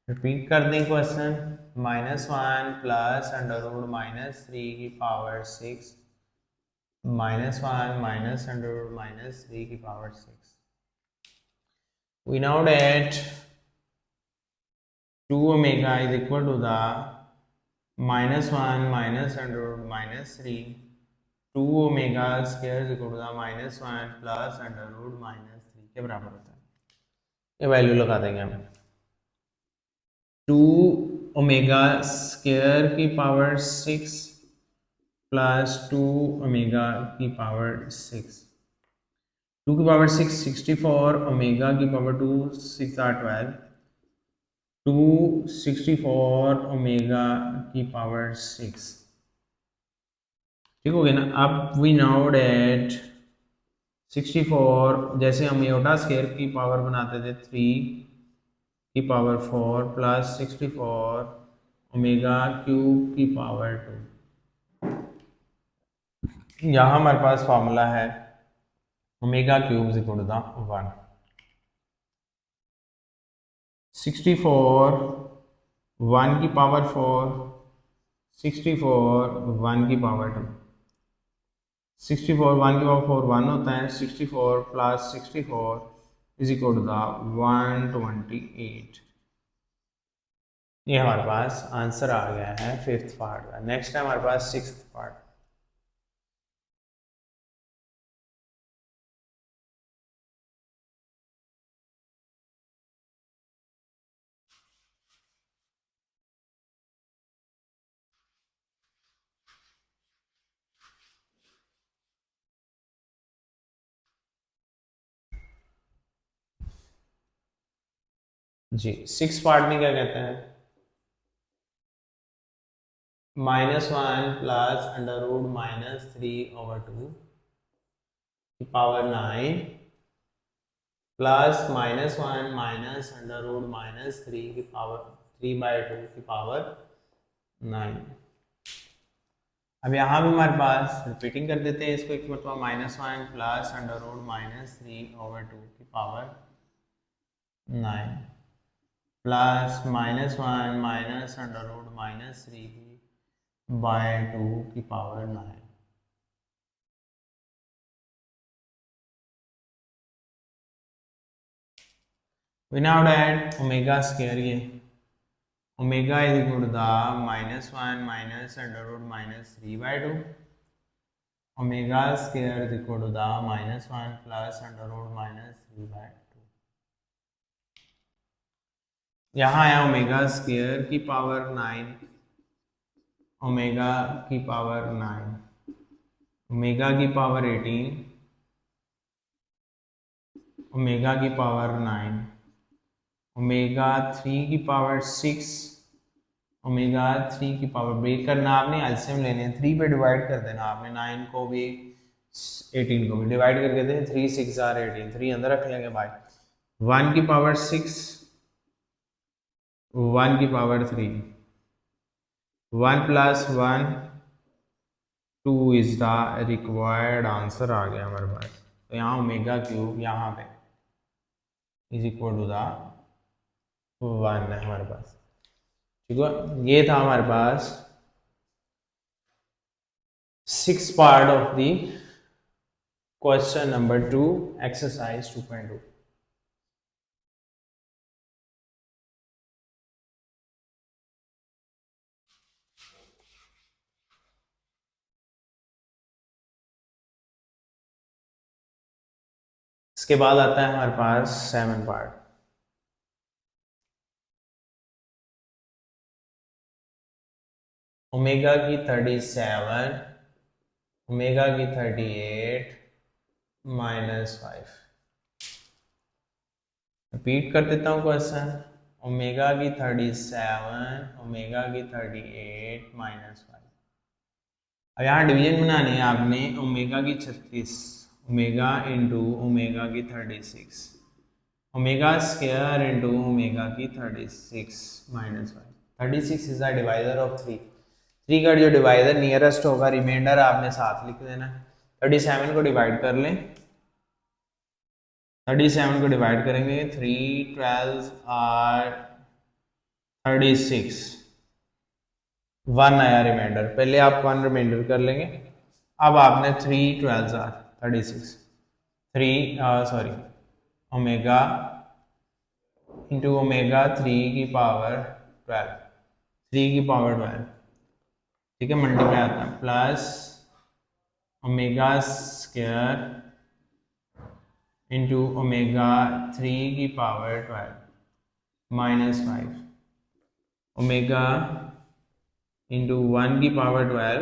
रिपीट कर दें क्वेश्चन। -1 प्लस √-3 की पावर 6 -1 माइनस √-3 की power 6। We now that 2 omega is equal to the -1 minus √-3 2 omega square is equal to the -1 plus √-3 के बराबर होता है। ये वैल्यू लगा देंगे हम। 2 ओमेगा स्क्वायर की पावर 6 प्लस 2 ओमेगा की पावर 6। 2 की पावर 6 64, ओमेगा की पावर 2 6 आर 12, 264 ओमेगा की पावर 6। ठीक हो गया ना। अब वी नाउ डेट 64 जैसे हम योटा स्क्वायर की पावर बनाते थे 3 की पावर 4 प्लस 64 ओमेगा क्यूब की पावर 2। यहाँ हमारे पास फॉर्मूला है omega cube is equal to the 1। 64 1 की पावर 4, 64 1 की पावर 2। 64 1 की पावर 4 1 होता है। 64 plus 64 is equal to the 128। ये हमारे पास आंसर आ गया है फिफ्थ पार्ट का। नेक्स्ट है हमारे पास सिक्स्थ पार्ट। जी सिक्स पार्ट में क्या कहते हैं, -1 प्लस √-3/2 की पावर 9 प्लस -1 माइनस √-3 की पावर 3/2 की पावर 9। अब यहाँ भी हमारे पास रिपीटिंग कर देते हैं इसको एक मतलब -1 प्लस √-3/2 की पावर 9 प्लस -1 माइनस √-3 बाय 2 की power 9। We now add omega square। ये omega is equal to the -1 minus √-3/2 omega square is equal to the -1 plus √-3/2। यहाँ आया ओमेगा स्क्वायर की पावर 9 ओमेगा की पावर 9 ओमेगा की पावर 18 ओमेगा की power 9 omega 3 की power 6 omega 3 की power break करना आपने एलसीएम लेने 3 पे डिवाइड कर देना आपने 9 को भी 18 को भी डिवाइड करके दे 3 6 आर 18 3 अंदर रख लेंगे भाई 1 की पावर 6 1 की power 3 1 plus 1 2 is the required answer आ गया हमारे पास। तो यहाँ ओमेगा क्यूब यहाँ पे इज इक्वल टू द 1 है हमारे पास। ठीक है, ये था हमारे पास 6 part of the question number 2 exercise 2.2। इसके बाद आता है हमारे पास 7 पार्ट। ओमेगा की 37, ओमेगा की 38 -5। रिपीट कर देता हूँ क्वेश्चन। ओमेगा की 37, ओमेगा की 38 -5। अब यहाँ डिवीजन बनानी है आपने। ओमेगा की 36, ओमेगा इंटू ओमेगा की 36, ओमेगा स्क्वायर इंटू ओमेगा की 36 -5। 36 इज द डिवाइजर ऑफ 3। 3 का जो डिवाइजर नियरेस्ट होगा, रिमाइंडर आपने साथ लिख देना। 37 को डिवाइड कर लें। 37 को डिवाइड करेंगे, 3 12 आर 36, 1 आया रिमाइंडर। पहले आप 1 रिमाइंडर कर लेंगे। अब आपने 3 12 आर 36, 3 ओमेगा इंटू ओमेगा 3 की पावर 12, 3 की पावर 12, ठीक है, मल्टीप्लाई आता है, plus omega square into omega 3 की पावर 12 -5, ओमेगा इंटू 1 की पावर 12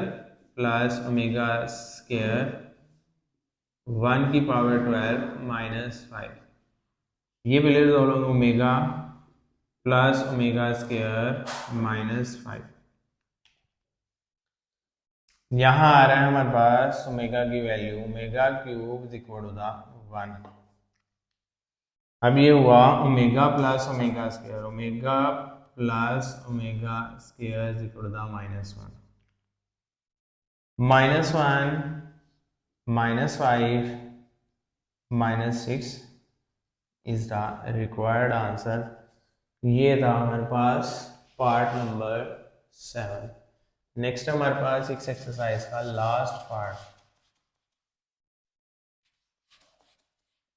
प्लस ओमेगा स्क्वायर 1 की पावर 12 -5। ये पहले रिजॉल्व होगा, ओमेगा प्लस ओमेगा स्क्वायर -5। यहाँ आ रहा है हमारे पास ओमेगा की value, omega cube equal to the 1। अब ये हुआ omega plus omega square, omega plus omega square equal to the -1। -1 -5 -6 is the required answer. ये था हमारे पास पार्ट नंबर 7। नेक्स्ट हमारे पास इस एक्सरसाइज का लास्ट पार्ट,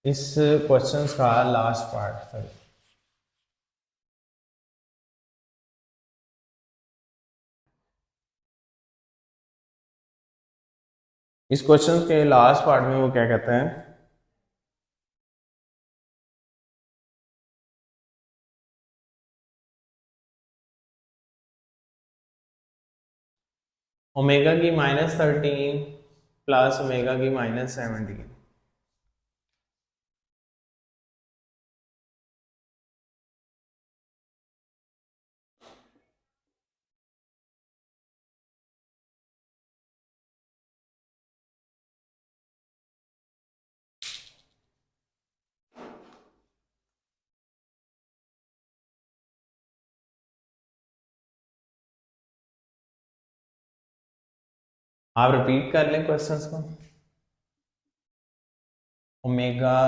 इस क्वेश्चंस का लास्ट पार्ट। सॉरी, इस क्वेश्चन के लास्ट पार्ट में वो क्या कहते हैं, ओमेगा की -13 प्लस ओमेगा की -17। आप रिपीट कर लें क्वेश्चंस को। ओमेगा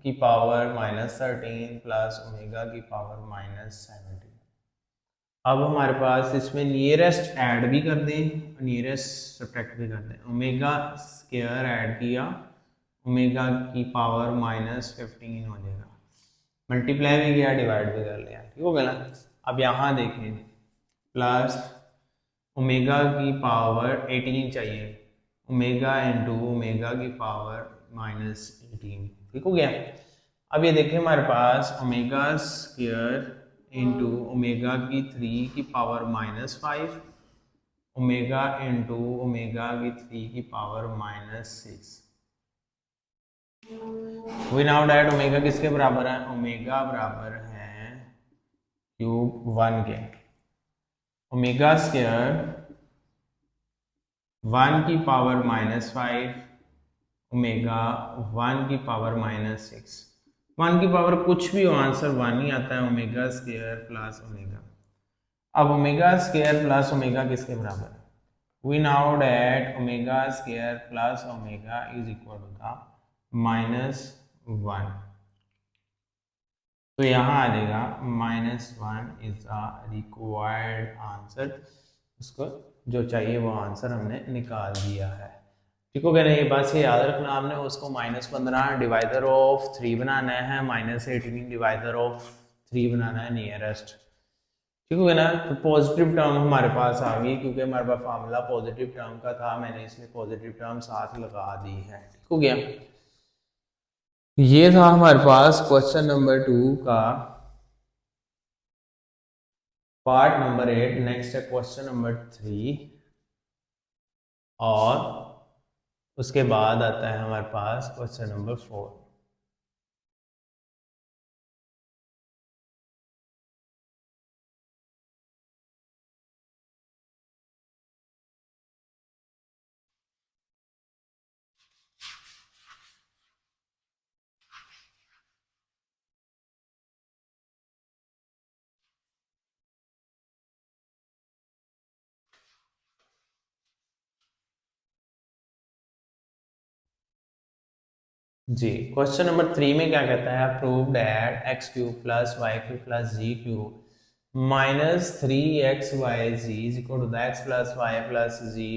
की पावर -13 प्लस ओमेगा की पावर -17। अब हमारे पास इसमें नियरेस्ट ऐड भी कर दें, नियरेस्ट सब्ट्रैक्ट भी कर दें। ओमेगा स्क्वायर ऐड किया, ओमेगा की पावर -15 हो जाएगा। मल्टीप्लाई भी किया, डिवाइड भी कर लिया, ठीक हो गया ना। अब यहाँ देखें, प्लस ओमेगा की पावर 18 चाहिए, ओमेगा इंटू ओमेगा की पावर -18, ठीक हो गया। अब ये देखें हमारे पास ओमेगा स्क्वायर इंटू ओमेगा की 3 की पावर -5, ओमेगा इंटू ओमेगा की 3 की power -6। We know that omega किसके बराबर है, ओमेगा बराबर है क्यूब 1 के। ओमेगा स्क्वायर 1 की पावर -5, ओमेगा 1 की पावर -6। 1 की पावर कुछ भी हो, आंसर 1 ही आता है, ओमेगा स्क्वायर प्लस ओमेगा। अब ओमेगा स्क्वायर प्लस ओमेगा किसके बराबर है, we know that omega square plus omega is equal to the -1। तो यहाँ आ जाएगा -1 इज द रिक्वायर्ड आंसर। उसको जो चाहिए वो आंसर हमने निकाल दिया है, ठीक हो गया ना। ये बात से याद रखना आपने, उसको -15 डिवाइडर ऑफ 3 बनाना है, -18 डिवाइडर ऑफ 3 बनाना है नियरेस्ट, ठीक हो गया ना। तो पॉजिटिव टर्म हमारे पास आ गई, क्योंकि हमारे पास फार्मूला पॉजिटिव टर्म का था, मैंने इसलिए पॉजिटिव टर्म साथ लगा दी है, ठीक हो गया। ये था हमारे पास क्वेश्चन नंबर 2 का पार्ट नंबर 8। नेक्स्ट है क्वेश्चन नंबर 3 और उसके बाद आता है हमारे पास क्वेश्चन नंबर 4। जी, क्वेश्चन नंबर 3 में क्या कहता है, prove that x cube plus y cube plus z cube minus 3xyz is equal to x plus y plus z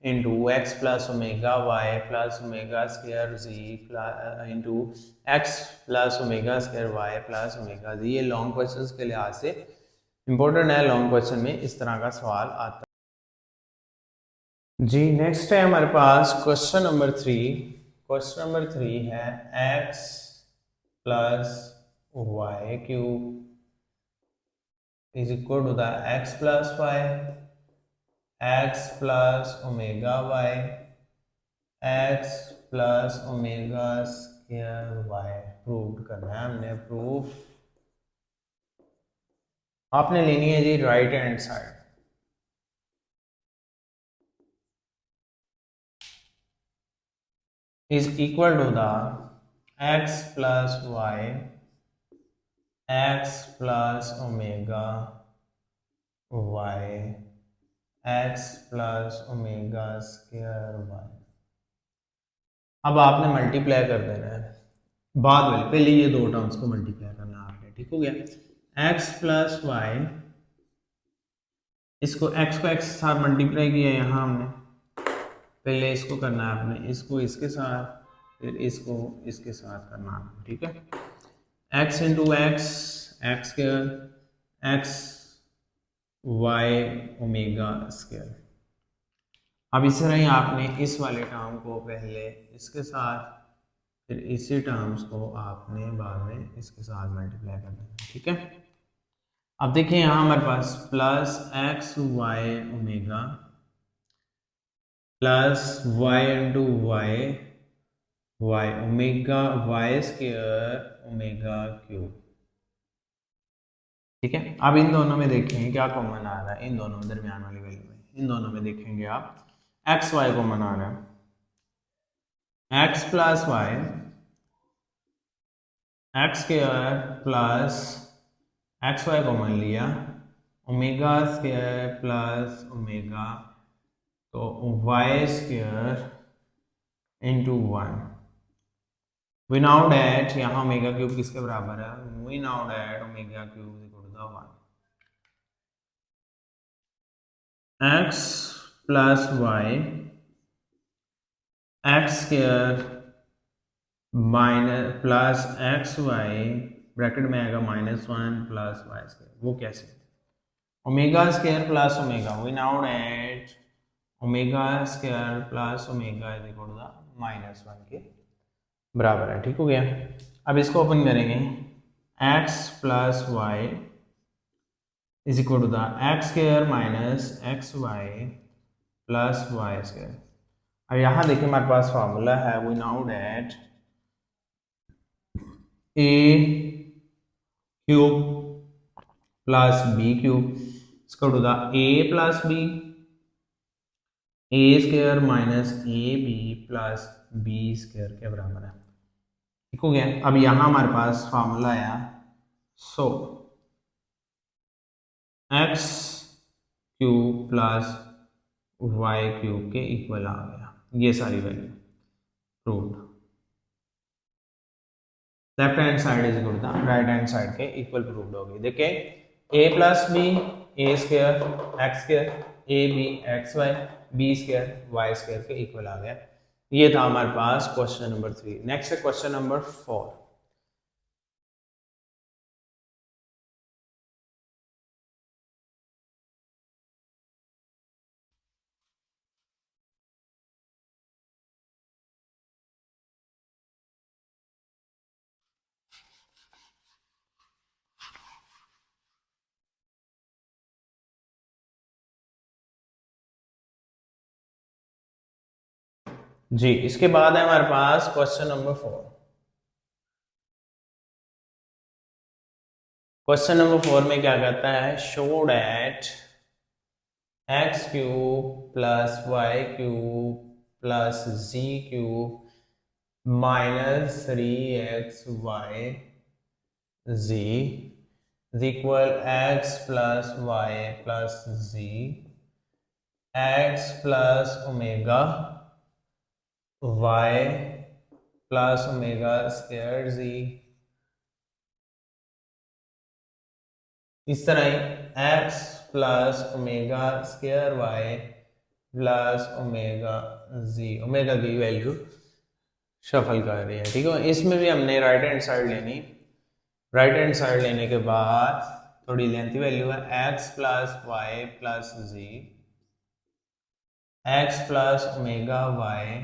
into x plus omega y plus omega square z into x plus omega square y plus omega z. ये long questions के लिहाज से important है। Long question में इस तरह का सवाल आता है। जी, नेक्स्ट है हमारे पास क्वेश्चन नंबर 3। क्वेश्चन नंबर 3 है x plus y cube is equal to the x plus y, x plus omega y, x plus omega square y. Prove करना है हमने। प्रूफ आपने लेनी है जी right hand side. Is equal to the x plus y, x plus omega y, x plus omega square y. अब आपने multiply कर देना है बाद वाले, पहले ये दो टर्म्स को मल्टीप्लाई करना है आपने। ठीक हो गया। एक्स प्लस वाई, इसको एक्स को एक्स के साथ मल्टीप्लाई किया यहाँ हमने, पहले इसको करना है आपने, इसको इसके साथ, फिर इसको इसके साथ करना है। ठीक है। X into x, x square, x y omega square. अब इस तरह ही आपने इस वाले टर्म को पहले इसके साथ, फिर इसी टर्म्स को आपने बाद में इसके साथ मल्टीप्लाई करना है। ठीक है। अब देखिए यहाँ हमारे पास plus x y omega plus y into y, y omega y square omega cube. ठीक है। अब इन दोनों में देखेंगे क्या कॉमन आ रहा है, इन दोनों में दरमियान वाली वैल्यू में, इन दोनों में देखेंगे आप एक्स वाई कॉमन आ रहा है। X plus y, x square plus x y common लिया, ओमेगा स्क्वायर प्लस ओमेगा, तो y square into one. We know that यहाँ ओमेगा क्यूब किसके बराबर है, we know that omega cube equal to the 1। X plus y, x square minus plus x y, bracket में आएगा -1 plus y square. वो कैसे, omega square plus omega, we know that omega square plus omega is equal to the -1 के बराबर है। ठीक हो गया। अब इसको ओपन करेंगे, x plus y is equal to the x square minus x y plus y square. अब यहाँ देखिए हमारे पास फार्मूला है, we know that a cube plus b cube इसको to the a plus b, a square minus A B plus B square के बराबर है। ठीक हो गया। अब यहां हमारे पास फार्मूला आया, सो x cube plus y cube के इक्वल आ गया। ये सारी value proved. Left hand side is equal to right hand side के इक्वल प्रूव्ड हो गई। देखिए a plus b, a square x square, a b x y, b square y square के इक्वल आ गया। ये था हमारे पास क्वेश्चन नंबर 3। नेक्स्ट है क्वेश्चन नंबर 4। जी। इसके बाद है हमारे पास क्वेश्चन नंबर 4। क्वेश्चन नंबर 4 में क्या कहता है, show that x cube plus y cube plus z cube minus 3xy z is equal x plus y plus z x plus omega y plus omega square z। इस तरह ही x plus omega square y plus omega z, omega की value shuffle कर रही है। ठीक है, इसमें भी हमने राइट हैंड साइड लेनी। राइट हैंड साइड लेने के बाद थोड़ी लेंथी वैल्यू है x plus y plus z x plus omega y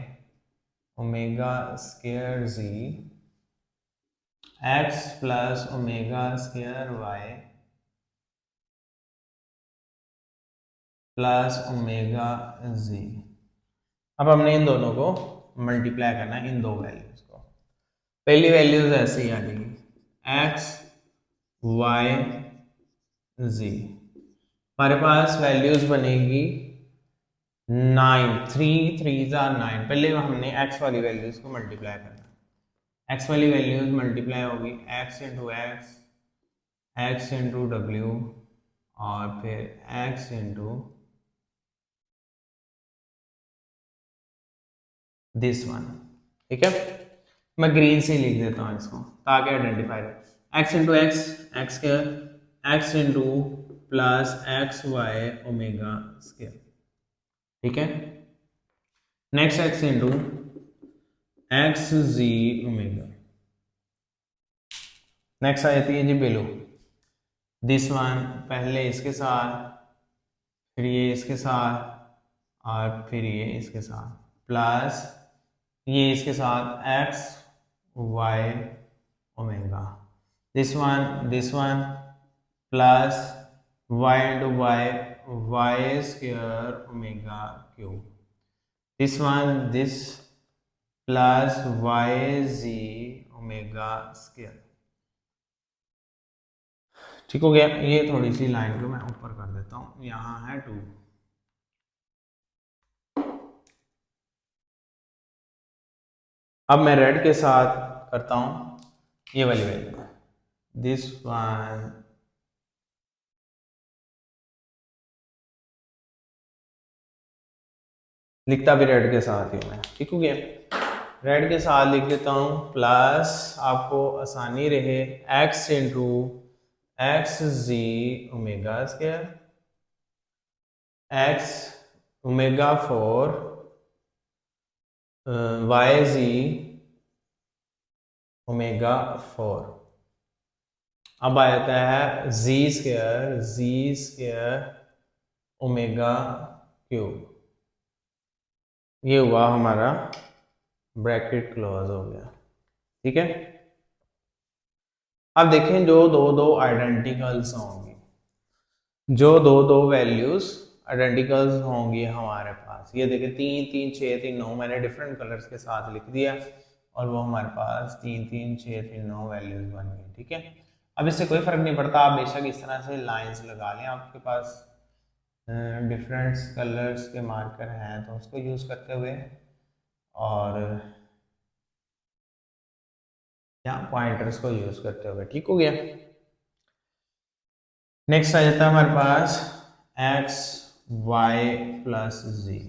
omega square z x plus omega square y plus omega z. अब हमने इन दोनों को मल्टीप्लाई करना है, इन दो वैल्यूज को। पहली वैल्यूज ऐसे ही आ जाएगी, एक्स वाई जी। हमारे पास वैल्यूज बनेगी 9, 3 3 9। पहले हमने एक्स वाली वैल्यूज को मल्टीप्लाई करना है। एक्स वाली वैल्यूज मल्टीप्लाई होगी x into x, x into W और फिर एक्स इंटू दिस वन। ठीक है, मैं ग्रीन से लिख देता हूँ इसको ताकि आइडेंटिफाई रहे। X into x, x square, x into plus x y omega square. ठीक है, next x into x z omega. Next आ जाती है जी बिलो दिस वन, पहले इसके साथ, फिर ये इसके साथ और फिर ये इसके साथ, प्लस ये इसके साथ x y omega, this one plus y into y, y square omega cube, this plus y z omega square. ठीक हो गया। ये थोड़ी सी लाइन को मैं ऊपर कर देता हूँ, यहाँ है 2। अब मैं रेड के साथ करता हूँ ये वाली वैल्यू, दिस वन लिखता भी रेड के साथ ही मैं। ठीक हो गया, रेड के साथ लिख देता हूँ प्लस, आपको आसानी रहे, x into x z omega square, x omega 4 y z omega 4। अब आ जाता है जी स्क्वायर ओमेगा क्यूब। ये हुआ हमारा ब्रैकेट क्लोज हो गया। ठीक है, अब देखें जो दो दो आइडेंटिकल्स होंगी, जो दो दो वैल्यूज आइडेंटिकल्स होंगी हमारे पास, ये देखें 3 3 6 3 9, मैंने डिफरेंट कलर्स के साथ लिख दिया और वो हमारे पास 3 3 6 3 9 वैल्यूज बन गई। ठीक है, अब इससे कोई फर्क नहीं पड़ता, आप बेशक इस तरह से लाइंस लगा लें, आपके पास डिफरेंट कलर्स के मार्कर हैं तो उसको यूज़ करते हुए, और या पॉइंटर्स को यूज़ करते हुए। ठीक हो गया, नेक्स्ट आ जाता है हमारे पास एक्स वाई प्लस जी।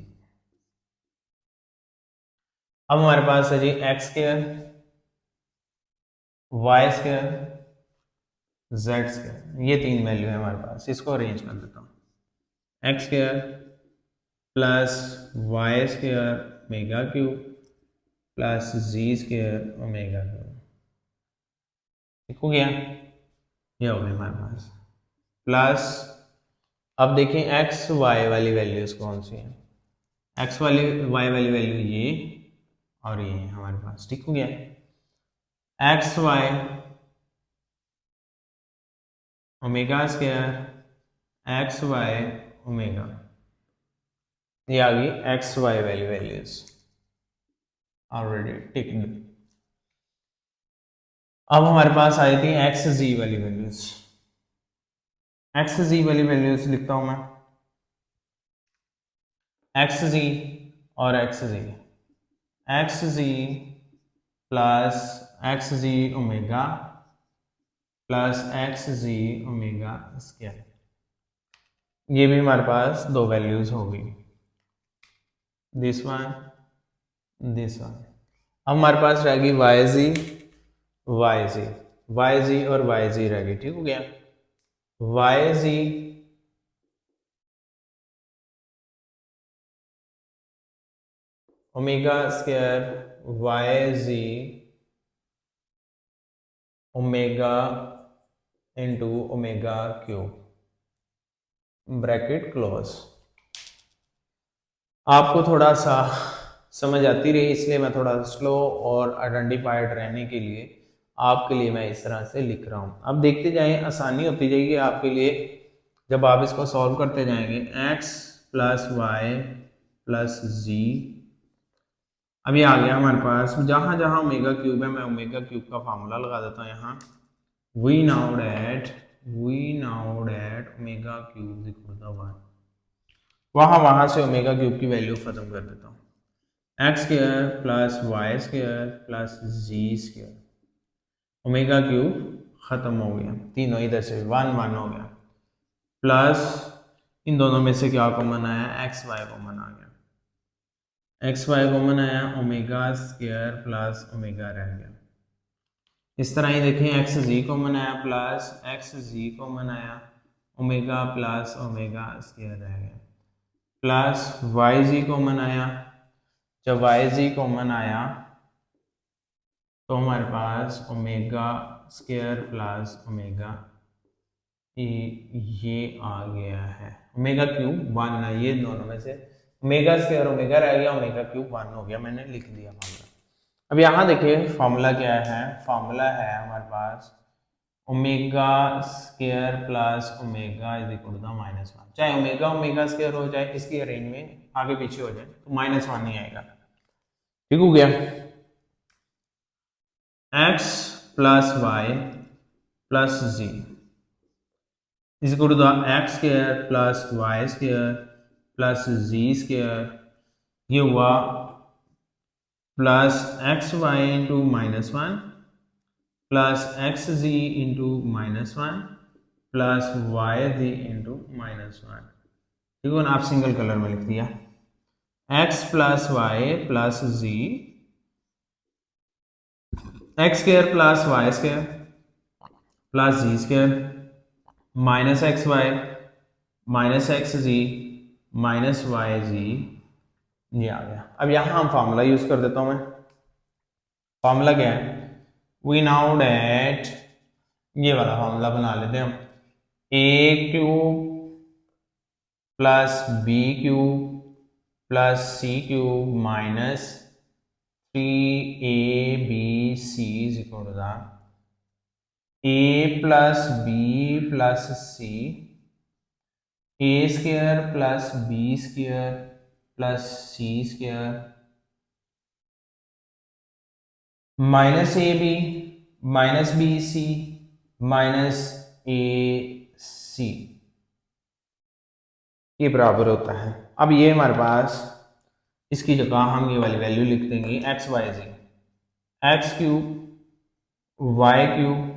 अब हमारे पास है जी x square, y square, z square, ये 3 वैल्यू है हमारे पास। इसको अरेंज कर देता हूँ, x square plus y square omega cube plus z square omega cube. ठीक हो गया, ये हो गया हमारे पास प्लस। अब देखें एक्स वाई वाली वैल्यूज कौन सी हैं, एक्स वाली वाई वाली वैल्यू ये और ये है हमारे पास। ठीक हो गया, x y omega square x y omega, ये आ गई एक्स वाई वाली वैल्यूज। Already ticked. अब हमारे पास आई थी एक्स जी वाली वैल्यूज। एक्स जी वाली वैल्यूज लिखता हूं मैं, एक्स जी और एक्स जी, एक्स जी plus x z omega plus x z omega square, ये भी हमारे पास दो वैल्यूज होगी, दिस वन दिस वन। अब हमारे पास रहेगी y z y z, y z और वाई जी रहेगी, ठीक हो गया। Y z omega square y z omega into omega cube bracket close. आपको थोड़ा सा समझ आती रही इसलिए मैं थोड़ा स्लो और आइडेंटिफाइड रहने के लिए आपके लिए मैं इस तरह से लिख रहा हूँ। अब देखते जाएं, आसानी होती जाएगी आपके लिए जब आप इसको सॉल्व करते जाएंगे। x plus y plus z, अब ये आ गया हमारे पास, जहां जहां ओमेगा क्यूब है मैं ओमेगा क्यूब का फार्मूला लगा देता हूँ यहाँ। We now that omega cube equal to 1, वहां से ओमेगा क्यूब की वैल्यू खत्म कर देता हूँ। X square plus y square plus z square, omega cube खत्म हो गया, तीनों इधर से 1 1 हो गया, प्लस इन दोनों में से क्या कॉमन आया, एक्स वाई कॉमन आ गया, एक्स वाई कॉमन आया, ओमेगा स्क्वायर प्लस ओमेगा रह गया। इस तरह ही देखें, एक्स जी कॉमन आया प्लस एक्स जी कॉमन आया, ओमेगा प्लस ओमेगा स्क्वायर रह गया, प्लस वाई जी कॉमन आया, जब वाई जी कॉमन आया तो हमारे पास ओमेगा स्क्वायर प्लस ओमेगा ये आ गया है, ओमेगा क्यूब 1 है, ये दोनों में से ओमेगा स्क्वायर ओमेगा रह गया, ओमेगा क्यूब 1 हो गया, मैंने लिख दिया फार्मूला। अब यहाँ देखिए फार्मूला क्या है, फार्मूला है हमारे पास omega square plus omega is equal to -1, चाहे ओमेगा ओमेगा स्क्वायर हो जाए, इसकी रेंज में आगे पीछे हो जाए तो -1 ही आएगा, ठीक हो गया। x plus y plus z is equal to x square plus y square plus z square, ये हुआ plus x y into -1 plus x z into -1 plus y z into -1, ठीक है ना, आप सिंगल कलर में लिख दिया, x plus y plus z, x square plus y square plus z square minus x y minus x z minus y z, ये आ गया। अब यहां हम फार्मूला यूज कर देता हूं मैं, फार्मूला क्या है, वी नाउ डेट, ये वाला फार्मूला बना लेते हैं हम, a cube plus b cube plus c cube minus 3abc is equal to a plus b plus c, a square plus B square plus c square minus A B minus b c minus a c, ये बराबर होता है। अब ये हमारे पास, इसकी जगह हम ये वाली वैल्यू लिख देंगे एक्स वाई जी, एक्स क्यूब वाई क्यूब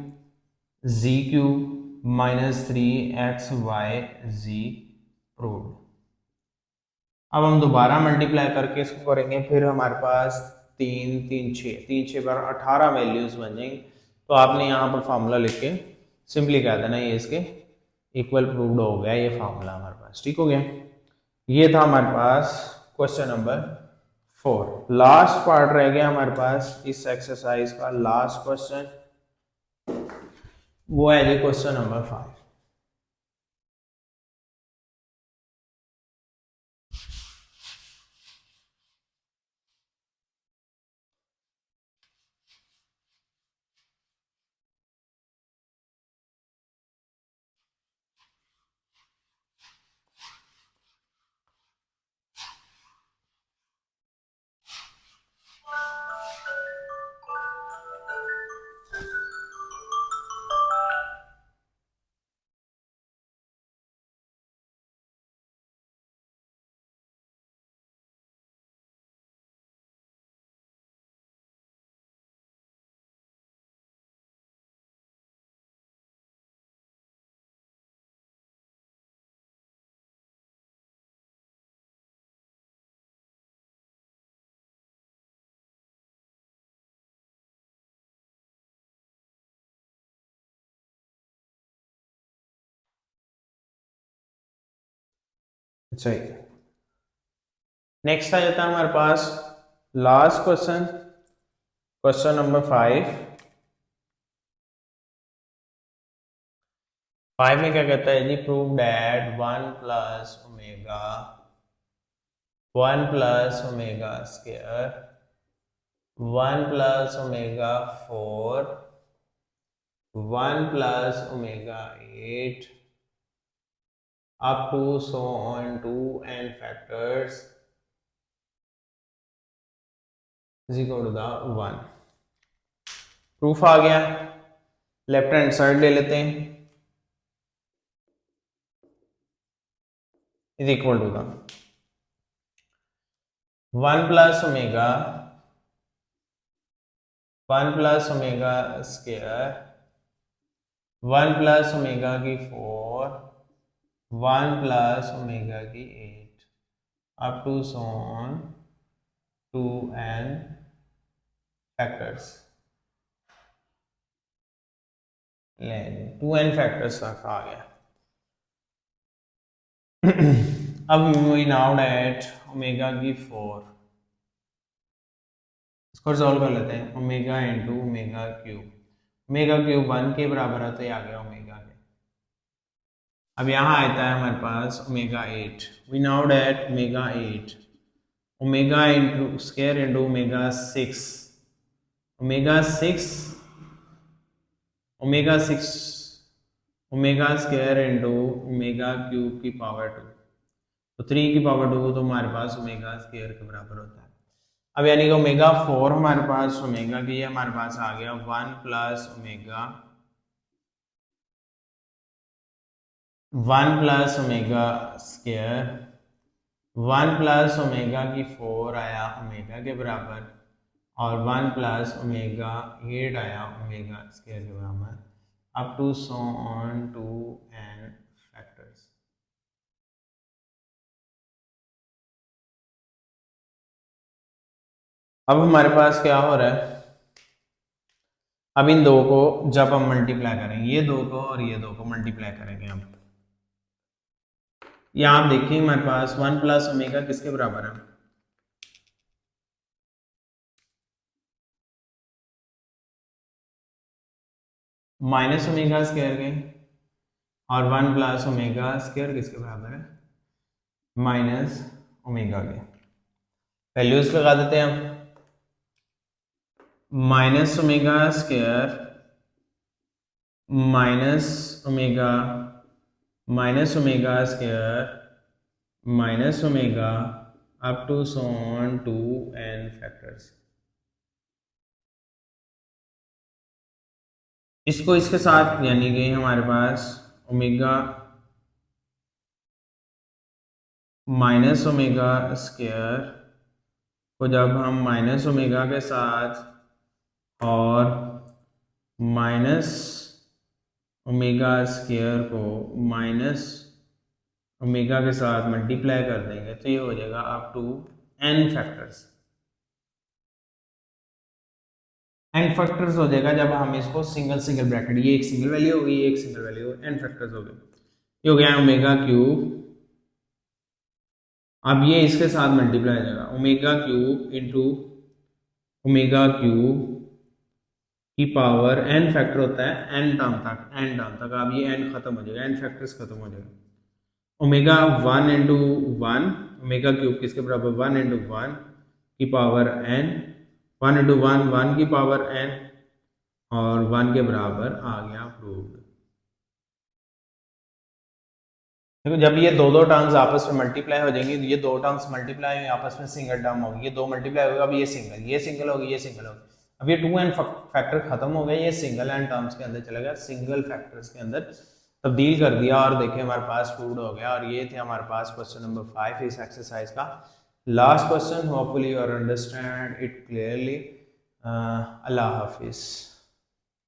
जी क्यूब -3xy जी प्रूव्ड। अब हम दोबारा मल्टीप्लाई करके इसको करेंगे, फिर हमारे पास 3 3 6 3 6 बार 18 वैल्यूज बन जाएंगी, तो आपने यहाँ पर फार्मूला लिख के सिंपली कह देना ये इसके इक्वल प्रूव्ड हो गया, ये फार्मूला हमारे पास, ठीक हो गया। ये था हमारे पास क्वेश्चन नंबर 4। लास्ट पार्ट रह गया हमारे पास इस एक्सरसाइज का, लास्ट क्वेश्चन वो है जी क्वेश्चन नंबर 5। सही। नेक्स्ट आ जाता है हमारे पास लास्ट क्वेश्चन, क्वेश्चन नंबर 5। 5 में क्या कहता है जी, prove that 1 plus omega square 1 plus omega 4 1 plus omega 8 up to so on 2n factors is equal to the 1। Proof आ गया, लेफ्ट हैंड साइड ले लेते हैं, is equal to the 1 plus omega square 1 plus omega की 4 1 plus omega की 8 up to so on 2n factors, 2n factors तक आ गया। अब वी नाउ डेट ओमेगा की 4, इसको रिजॉल्व कर लेते हैं। ओमेगा इंटू ओमेगा क्यूब 1 के बराबर है तो ये आ गया ओमेगा के। अब यहाँ आता है हमारे पास omega 8, we now that omega into square into omega 6 omega square into omega cube की पावर 2, तो 3 की पावर 2 तो हमारे पास ओमेगा स्क्वायर के बराबर होता है। अब यानी कि ओमेगा 4 हमारे पास ओमेगा की है, हमारे पास आ गया 1 plus omega square 1 plus omega की 4 आया ओमेगा के बराबर और 1 प्लस ओमेगा 8 आया ओमेगा स्क्वायर के बराबर up to so on 2n factors. अब हमारे पास क्या हो रहा है, अब इन दो को जब हम मल्टीप्लाई करेंगे, ये दो को और ये दो को मल्टीप्लाई करेंगे हम, यहाँ आप देखिए हमारे पास 1 प्लस ओमेगा किसके बराबर है, माइनस ओमेगा स्क्वायर के, और 1 प्लस ओमेगा स्क्वायर किसके बराबर है, माइनस ओमेगा के। वैल्यूज लगा देते हैं हम, minus omega square minus omega square minus omega up to so on 2n factors. इसको इसके साथ यानी कि हमारे पास ओमेगा माइनस ओमेगा स्क्वायर को जब हम माइनस ओमेगा के साथ और माइनस ओमेगा स्क्वायर को माइनस ओमेगा के साथ मल्टीप्लाई कर देंगे तो ये हो जाएगा up to n factors. n factors हो जाएगा जब हम इसको सिंगल ब्रैकेट, ये एक सिंगल वैल्यू होगी, ये एक सिंगल वैल्यू, n फैक्टर्स हो गए। ये हो गया ओमेगा क्यूब, अब ये इसके साथ मल्टीप्लाई हो जाएगा omega cube into omega cube की पावर n फैक्टर होता है n टर्म तक, अब ये n खत्म हो जाएगा, n फैक्टर्स खत्म हो जाएगा। ओमेगा 1 इंटू 1 ओमेगा क्यूब किसके बराबर 1 इंटू 1 की पावर n, 1 इंटू 1 1 की पावर n और 1 के बराबर आ गया प्रूव्ड। देखो जब ये दो टर्म्स आपस में मल्टीप्लाई हो जाएंगी, ये दो टर्म्स मल्टीप्लाई आपस में सिंगल टर्म होगी, ये दो मल्टीप्लाई होगा, अब ये सिंगल होगी, ये सिंगल होगी। अब ये 2n फैक्टर खत्म हो गया, ये सिंगल एंड टर्म्स के अंदर चला गया, सिंगल फैक्टर्स के अंदर तब्दील कर दिया और देखिए हमारे पास प्रूव्ड हो गया। और ये थे हमारे पास क्वेश्चन नंबर 5 इस एक्सरसाइज का last question. Hopefully you are understand it clearly. अल्लाह हाफिज।